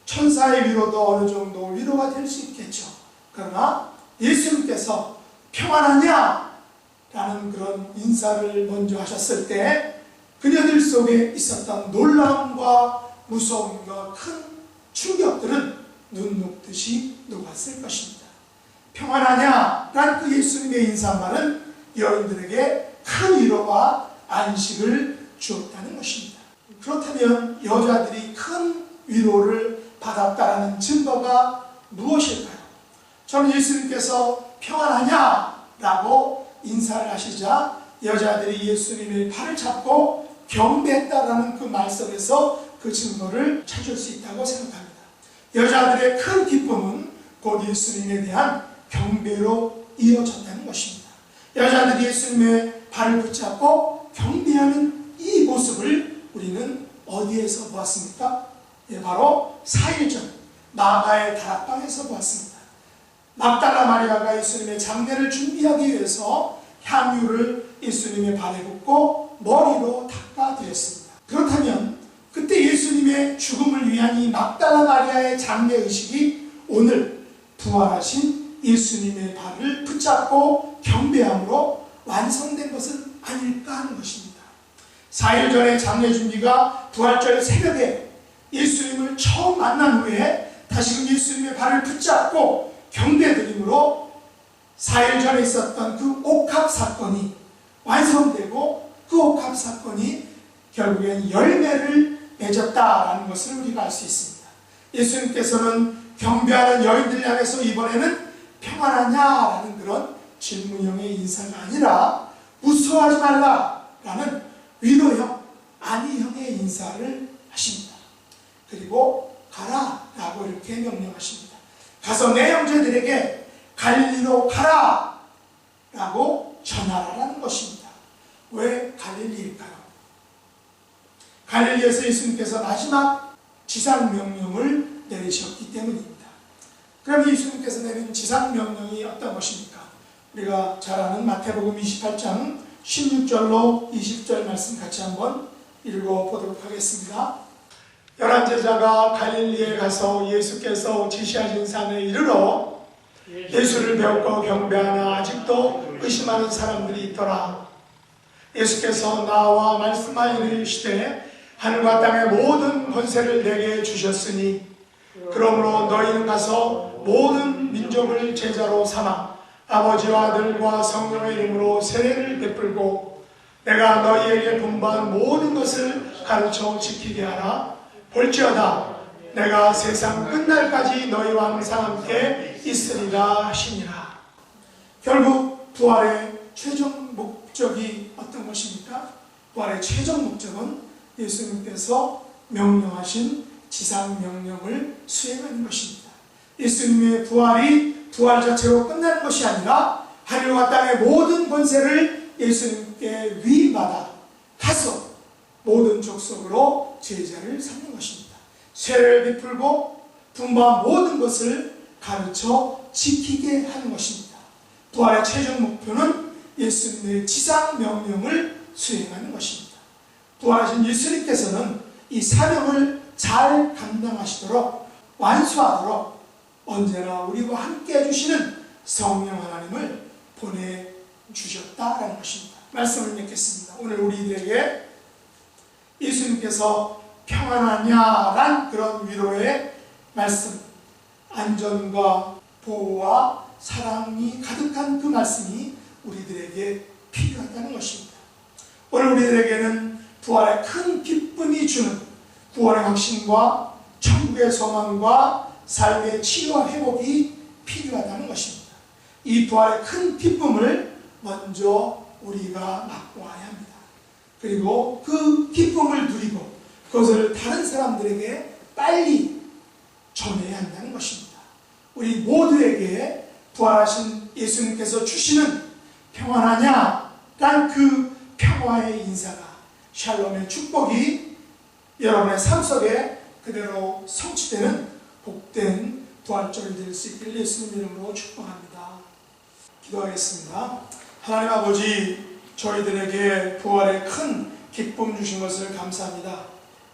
천사의 위로도 어느 정도 위로가 될 수 있겠죠. 그러나 예수님께서 평안하냐? 라는 그런 인사를 먼저 하셨을 때 그녀들 속에 있었던 놀라움과 무서움과 큰 충격들은 눈 녹듯이 녹았을 것입니다. 평안하냐? 란 그 예수님의 인사말은 여인들에게 큰 위로와 안식을 주었다는 것입니다. 그렇다면 여자들이 큰 위로를 받았다는 증거가 무엇일까요? 저는 예수님께서 평안하냐? 라고 인사를 하시자 여자들이 예수님의 팔을 잡고 경배했다라는 그 말 속에서 그 증거를 찾을 수 있다고 생각합니다. 여자들의 큰 기쁨은 곧 예수님에 대한 경배로 이어졌다는 것입니다. 여자들이 예수님의 발을 붙잡고 경배하는 이 모습을 우리는 어디에서 보았습니까? 예, 바로 4일 전 마가의 다락방에서 보았습니다. 막달라 마리아가 예수님의 장례를 준비하기 위해서 향유를 예수님의 발에 붓고 머리로 닦아드렸습니다. 그렇다면 그때 예수님의 죽음을 위한 이 막달라 마리아의 장례의식이 오늘 부활하신 예수님의 발을 붙잡고 경배함으로 완성된 것은 아닐까 하는 것입니다. 4일 전에 장례 준비가 부활절 새벽에 예수님을 처음 만난 후에 다시금 예수님의 발을 붙잡고 경배드림으로 4일 전에 있었던 그 옥합 사건이 완성되고 그 옥합 사건이 결국엔 열매를 맺었다라는 것을 우리가 알 수 있습니다. 예수님께서는 경배하는 여인들 향해서 이번에는 평안하냐라는 그런 질문형의 인사가 아니라 무서워하지 말라라는 위로형, 안위형의 인사를 하십니다. 그리고 가라라고 이렇게 명령하십니다. 가서 내 형제들에게 갈릴리로 가라 라고 전하라는 것입니다. 왜 갈릴리일까요? 갈릴리에서 예수님께서 마지막 지상명령을 내리셨기 때문입니다. 그럼 예수님께서 내린 지상명령이 어떤 것입니까? 우리가 잘 아는 마태복음 28장 16절로 20절 말씀 같이 한번 읽어보도록 하겠습니다. 11제자가 갈릴리에 가서 예수께서 지시하신 산에 이르러 예수를 배웠고 경배하나 아직도 의심하는 사람들이 있더라. 예수께서 나와 말씀하여 이르시되 하늘과 땅의 모든 권세를 내게 주셨으니 그러므로 너희는 가서 모든 민족을 제자로 삼아 아버지와 아들과 성령의 이름으로 세례를 베풀고 내가 너희에게 분부한 모든 것을 가르쳐 지키게 하라. 볼지어다 내가 세상 끝날까지 너희와 항상 함께 있으리라 하시니라. 결국 부활의 최종 목적이 어떤 것입니까? 부활의 최종 목적은 예수님께서 명령하신 지상명령을 수행하는 것입니다. 예수님의 부활이 부활 자체로 끝나는 것이 아니라 하늘과 땅의 모든 권세를 예수님께 위임받아 가서 모든 족속으로 제자를 삼는 것입니다. 세례를 베풀고 분부한 모든 것을 가르쳐 지키게 하는 것입니다. 부활의 최종 목표는 예수님의 지상명령을 수행하는 것입니다. 부활하신 예수님께서는 이 사명을 잘 감당하시도록 완수하도록 언제나 우리와 함께 해주시는 성령 하나님을 보내주셨다라는 것입니다. 말씀을 읽겠습니다. 오늘 우리들에게 예수님께서 평안하냐란 그런 위로의 말씀, 안전과 보호와 사랑이 가득한 그 말씀이 우리들에게 필요하다는 것입니다. 오늘 우리들에게는 부활의 큰 기쁨이 주는 구원의 확신과 천국의 소망과 삶의 치유와 회복이 필요하다는 것입니다. 이 부활의 큰 기쁨을 먼저 우리가 맛보아야 합니다. 그리고 그 기쁨을 누리고 그것을 다른 사람들에게 빨리 전해야 한다는 것입니다. 우리 모두에게 부활하신 예수님께서 주시는 평안하냐? 란 그 평화의 인사가 샬롬의 축복이 여러분의 삶 속에 그대로 성취되는 복된 부활절이 될 수 있기를 예수님 이름으로 축복합니다. 기도하겠습니다. 하나님 아버지, 저희들에게 부활의 큰 기쁨 주신 것을 감사합니다.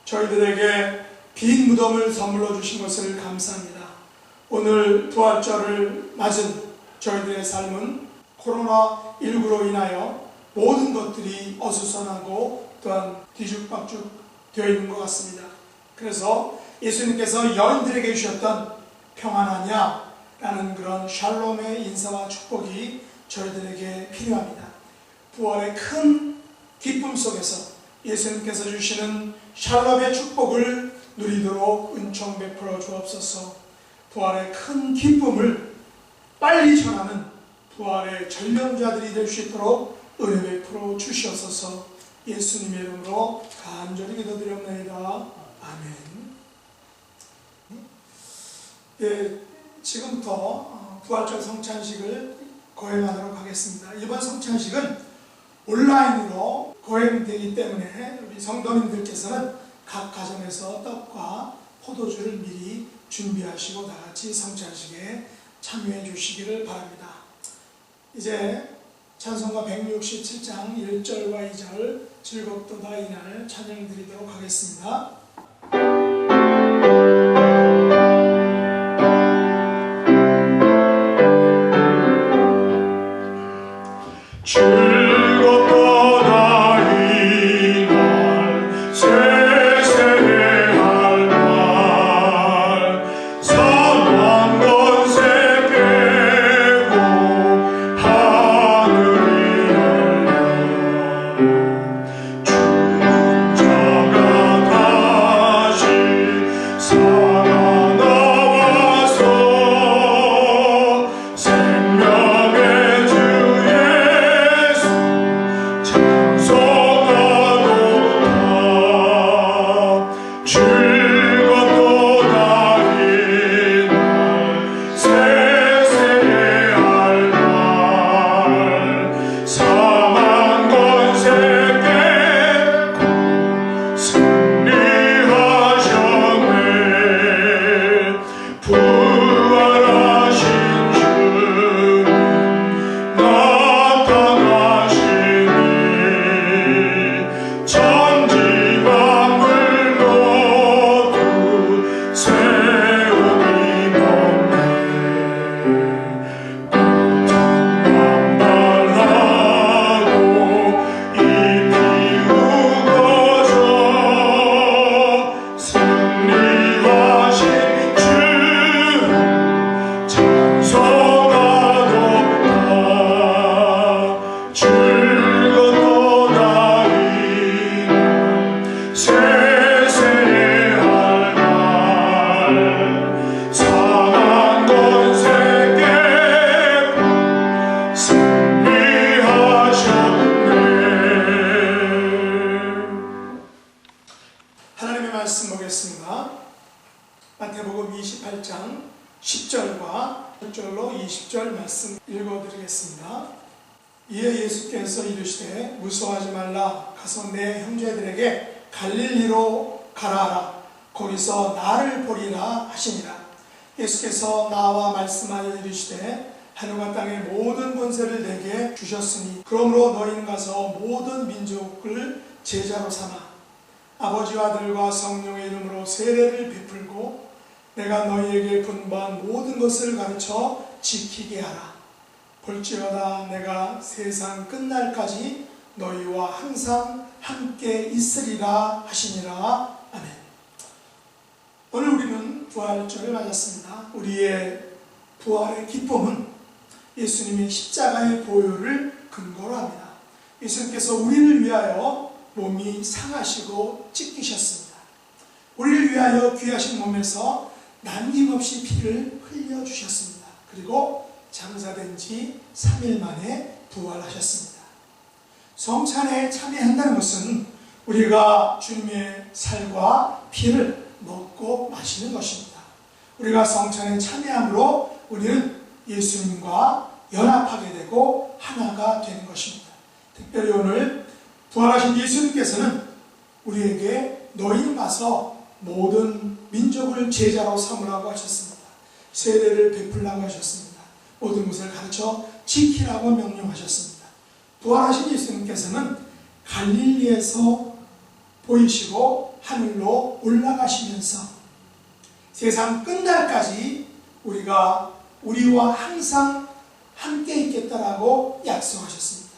저희들에게 빈 무덤을 선물로 주신 것을 감사합니다. 오늘 부활절을 맞은 저희들의 삶은 코로나19로 인하여 모든 것들이 어수선하고 또한 뒤죽박죽 되어 있는 것 같습니다. 그래서 예수님께서 여인들에게 주셨던 평안하냐? 라는 그런 샬롬의 인사와 축복이 저희들에게 필요합니다. 부활의 큰 기쁨 속에서 예수님께서 주시는 샬롬의 축복을 누리도록 은총 베풀어 주옵소서. 부활의 큰 기쁨을 빨리 전하는 부활의 전령자들이 될 수 있도록 은혜 베풀어 주시옵소서. 예수님의 이름으로 간절히 기도드렸나이다. 아멘. 네, 지금부터 부활절 성찬식을 거행하도록 하겠습니다. 이번 성찬식은 온라인으로 거행되기 때문에 우리 성도님들께서는 각 가정에서 떡과 포도주를 미리 준비하시고 다 같이 성찬식에 참여해 주시기를 바랍니다. 이제 찬송가 167장 1절과 2절 즐겁도다 이날 찬양 드리도록 하겠습니다. 마태복음 28장 10절과 1절로 20절 말씀 읽어드리겠습니다. 이에 예수께서 이르시되 무서워하지 말라. 가서 내 형제들에게 갈릴리로 가라 하라. 거기서 나를 보리라 하시니라. 예수께서 나와 말씀하여 이르시되 하늘과 땅의 모든 권세를 내게 주셨으니 그러므로 너희는 가서 모든 민족을 제자로 삼아 아버지와 아들과 성령의 이름으로 세례를 베풀고 내가 너희에게 분부한 모든 것을 가르쳐 지키게 하라. 볼지어다 내가 세상 끝날까지 너희와 항상 함께 있으리라 하시니라. 아멘. 오늘 우리는 부활절을 맞았습니다. 우리의 부활의 기쁨은 예수님의 십자가의 보혈을 근거로 합니다. 예수님께서 우리를 위하여 몸이 상하시고 찢기셨습니다. 우리를 위하여 귀하신 몸에서 남김없이 피를 흘려주셨습니다. 그리고 장사된 지 3일 만에 부활하셨습니다. 성찬에 참여한다는 것은 우리가 주님의 살과 피를 먹고 마시는 것입니다. 우리가 성찬에 참여함으로 우리는 예수님과 연합하게 되고 하나가 되는 것입니다. 특별히 오늘 부활하신 예수님께서는 우리에게 너희는 가서 모든 민족을 제자로 삼으라고 하셨습니다. 세례를 베풀라고 하셨습니다. 모든 것을 가르쳐 지키라고 명령하셨습니다. 부활하신 예수님께서는 갈릴리에서 보이시고 하늘로 올라가시면서 세상 끝날까지 우리와 항상 함께 있겠다라고 약속하셨습니다.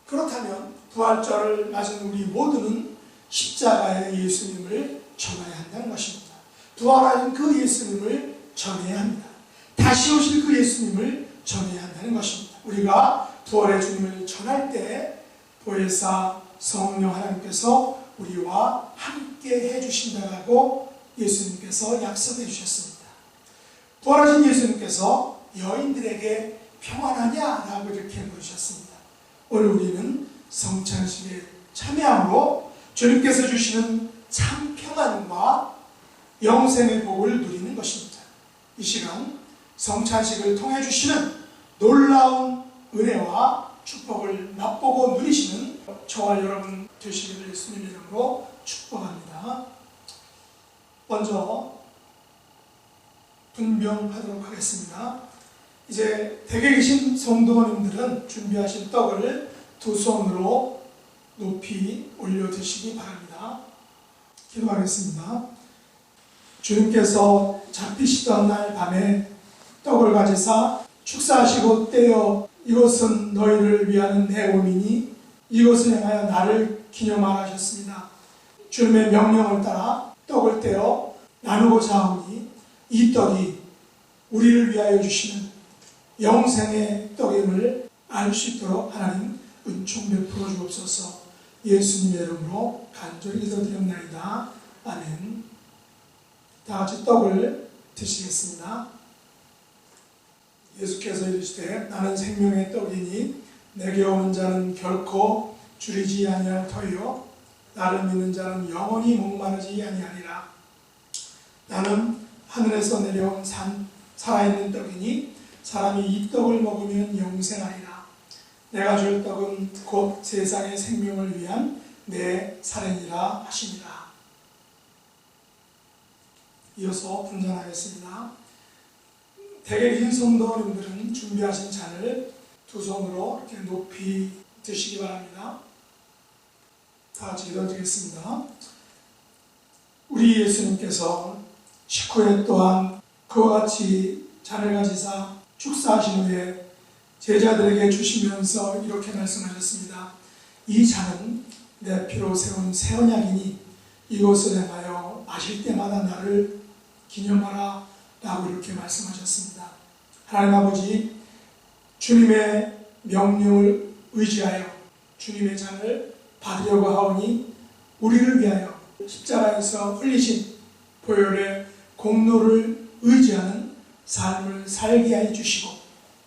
그렇다면 부활절을 맞은 우리 모두는 십자가의 예수님을 전해야 한다는 것입니다. 부활하신 그 예수님을 전해야 합니다. 다시 오실 그 예수님을 전해야 한다는 것입니다. 우리가 부활의 주님을 전할 때 보혜사 성령 하나님께서 우리와 함께 해주신다고 예수님께서 약속해 주셨습니다. 부활하신 예수님께서 여인들에게 평안하냐라고 이렇게 물으셨습니다. 오늘 우리는 성찬식에 참여함으로 주님께서 주시는 참 평안과 영생의 복을 누리는 것입니다. 이 시간 성찬식을 통해 주시는 놀라운 은혜와 축복을 맛보고 누리시는 저와 여러분 되시기를 예수님 이름으로 축복합니다. 먼저 분명하도록 하겠습니다. 이제 댁에 계신 성도님들은 준비하신 떡을 두 손으로 높이 올려 드시기 바랍니다. 기도하겠습니다. 주님께서 잡히시던 날 밤에 떡을 가지사 축사하시고 떼어 이것은 너희를 위하는 내 몸이니 이것을 행하여 나를 기념하라 하셨습니다. 주님의 명령을 따라 떡을 떼어 나누고자 하오니 이 떡이 우리를 위하여 주시는 영생의 떡임을 알 수 있도록 하나님 은총 베풀어 주옵소서. 예수님의 이름으로 간절히 기도드렸나이다. 아멘. 다 같이 떡을 드시겠습니다. 예수께서 이르시되 나는 생명의 떡이니 내게 오는 자는 결코 줄이지 아니할 터이요 나를 믿는 자는 영원히 목마르지 아니하리라. 나는 하늘에서 내려온 살아있는 떡이니 사람이 이 떡을 먹으면 영생하리라. 내가 줄 떡은 곧 세상의 생명을 위한 내 살이니라 하시니라. 이어서 분전하겠습니다. 댁에 계신 성도님들은 준비하신 잔을 두 손으로 이렇게 높이 드시기 바랍니다. 다 같이 기도드리겠습니다. 우리 예수님께서 식후에 또한 그와 같이 잔을 가지사 축사하신 후에 제자들에게 주시면서 이렇게 말씀하셨습니다. 이 잔은 내 피로 세운 새 언약이니 이것을 행하여 마실 때마다 나를 기념하라 라고 이렇게 말씀하셨습니다. 하나님 아버지, 주님의 명령을 의지하여 주님의 잔을 받으려고 하오니 우리를 위하여 십자가에서 흘리신 보혈의 공로를 의지하는 삶을 살게 해 주시고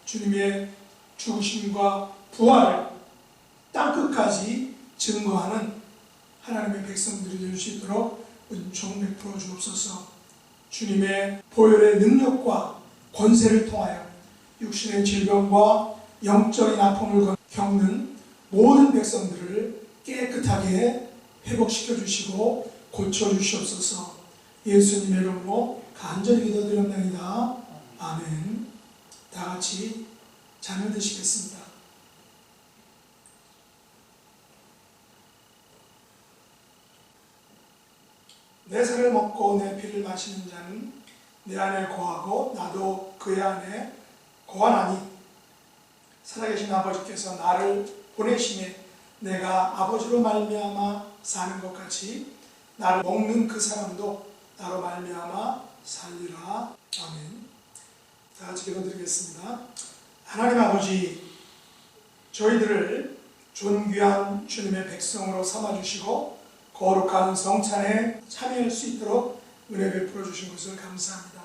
주님의 죽으심과 부활을 땅끝까지 증거하는 하나님의 백성들이 될 수 있도록 은총 베풀어 주옵소서. 주님의 보혈의 능력과 권세를 통하여 육신의 질병과 영적인 아픔을 겪는 모든 백성들을 깨끗하게 회복시켜 주시고 고쳐 주시옵소서. 예수님의 이름으로 간절히 기도드렸나이다. 아멘. 다 같이 잔을 드시겠습니다. 내 살을 먹고 내 피를 마시는 자는 내 안에 거하고 나도 그의 안에 거하나니 살아계신 아버지께서 나를 보내심에 내가 아버지로 말미암아 사는 것 같이 나를 먹는 그 사람도 나로 말미암아 살리라. 아멘. 다 같이 기도드리겠습니다. 하나님 아버지, 저희들을 존귀한 주님의 백성으로 삼아주시고 거룩한 성찬에 참여할 수 있도록 은혜 베풀어 주신 것을 감사합니다.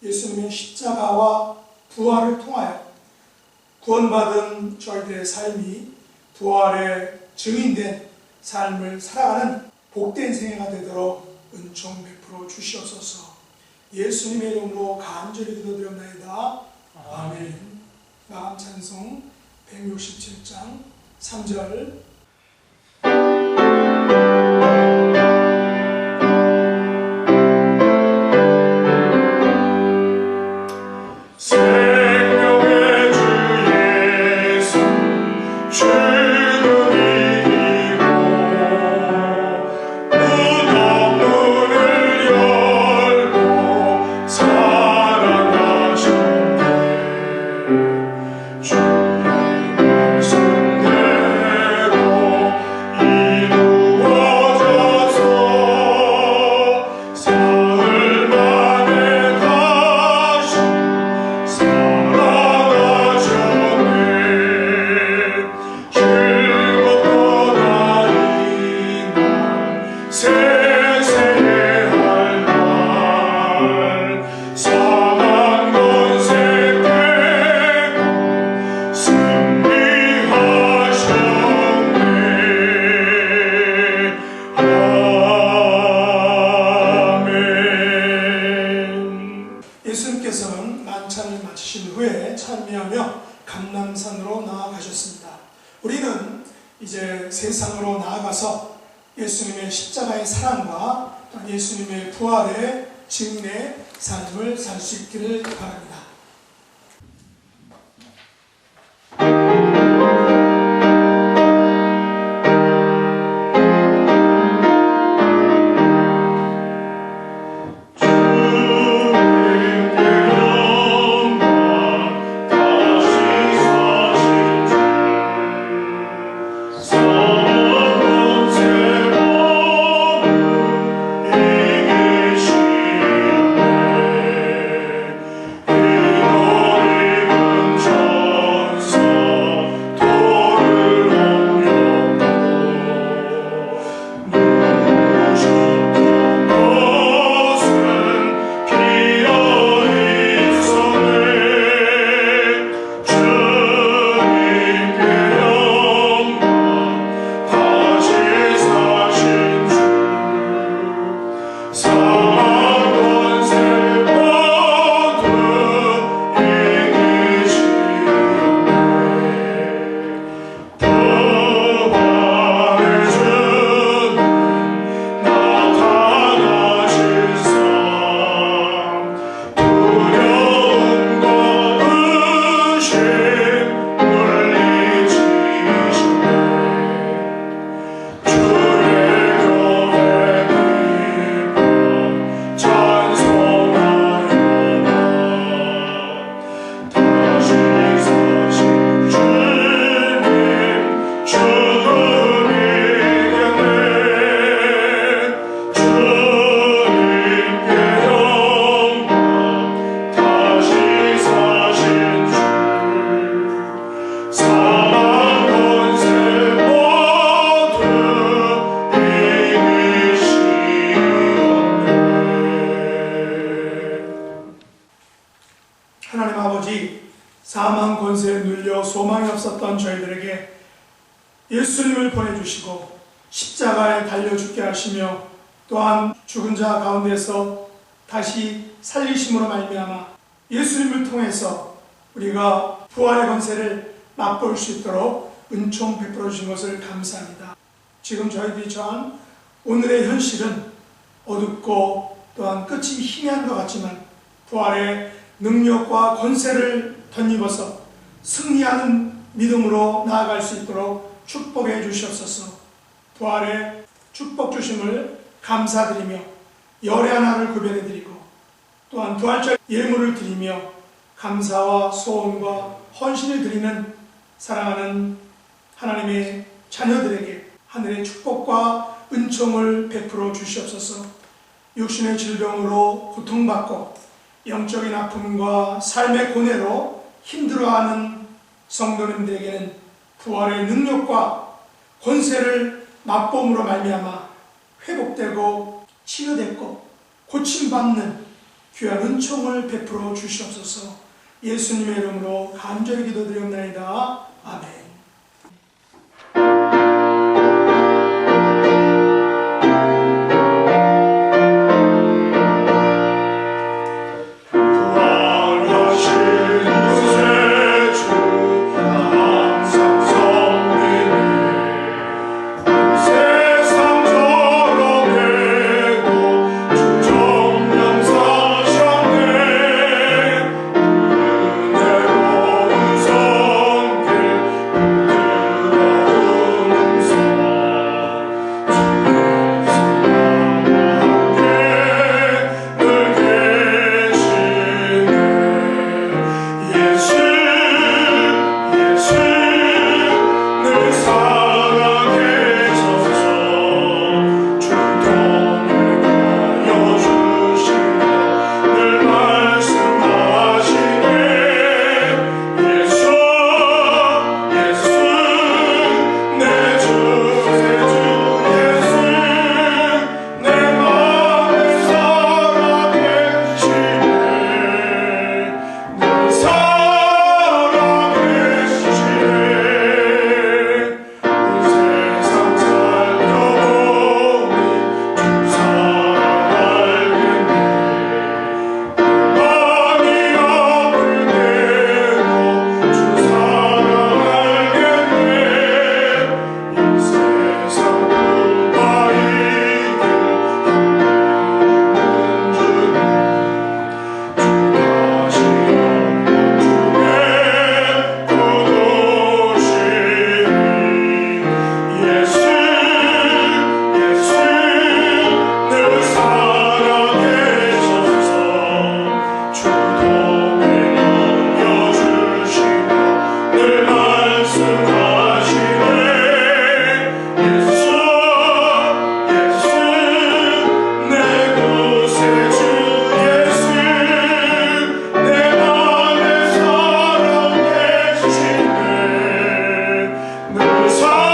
예수님의 십자가와 부활을 통하여 구원받은 저희들의 삶이 부활의 증인된 삶을 살아가는 복된 생애가 되도록 은총 베풀어 주시옵소서. 예수님의 이름으로 간절히 기도드렸나이다. 아멘. 마음 찬송 167장 3절. 주의 말씀대로 찬미하며 감람산으로 나아가셨습니다. 우리는 이제 세상으로 나아가서 예수님의 십자가의 사랑과 예수님의 부활의 증인의 삶을 살 수 있기를 바랍니다. 하나님 아버지, 사망 권세에 눌려 소망이 없었던 저희들에게 예수님을 보내주시고 십자가에 달려 죽게 하시며 또한 죽은 자 가운데서 다시 살리심으로 말미암아 예수님을 통해서 우리가 부활의 권세를 맛볼 수 있도록 은총 베풀어 주신 것을 감사합니다. 지금 저희들이 처한 오늘의 현실은 어둡고 또한 끝이 희미한 것 같지만 부활의 능력과 권세를 덧입어서 승리하는 믿음으로 나아갈 수 있도록 축복해 주시옵소서. 부활의 축복 주심을 감사드리며 열의 하나를 구별해 드리고 또한 부활절 예물을 드리며 감사와 소원과 헌신을 드리는 사랑하는 하나님의 자녀들에게 하늘의 축복과 은총을 베풀어 주시옵소서. 육신의 질병으로 고통받고 영적인 아픔과 삶의 고뇌로 힘들어하는 성도님들에게는 부활의 능력과 권세를 맛봄으로 말미암아 회복되고 치유되고 고침받는 귀한 은총을 베풀어 주시옵소서. 예수님의 이름으로 간절히 기도드리옵나이다. 아멘. 늘 말씀하시네. 예수 예수 내 구세주 예수 내 맘에 살아계시네. 늘 살아계시네.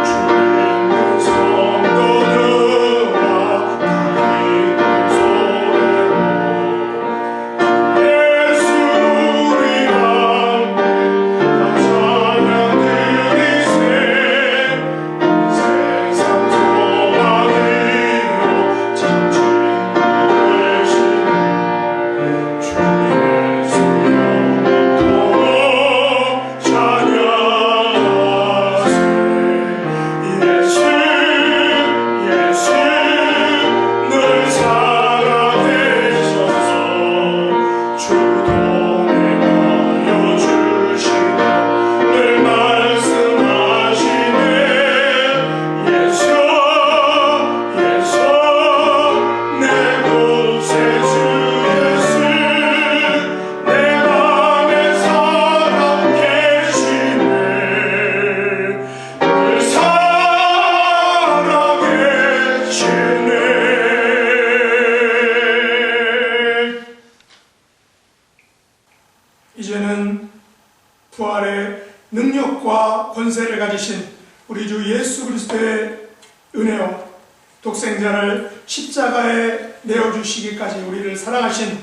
주님의 성도들아 다 기쁜 소리로 예수 우리 함께 다 찬양 드리세. 세상 소망이요 진진 되시네. 주 예수 영원토록 찬양하세. 예수 예수 늘 살아계셔서 주동에 하여 주시며 늘 말씀하시네. 예수 예수 내 구세주 예수 내 맘에 살아계시네. 늘 살아계시네. 이제는 부활의 능력과 권세를 가지신 우리 주 예수 그리스도의 은혜요 독생자를 십자가에 내어주시기까지 우리를 사랑하신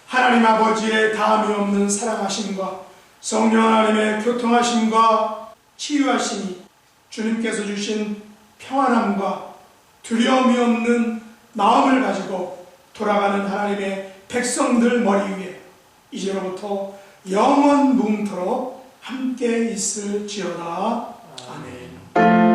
하나님 아버지의 다함이 없는 사랑하심과 성령 하나님의 교통하심과 치유하심이 주님께서 주신 평안함과 두려움이 없는 마음을 가지고 돌아가는 하나님의 백성들 머리 위에 이제로부터 영원 무궁토록 함께 있을지어다. 아멘.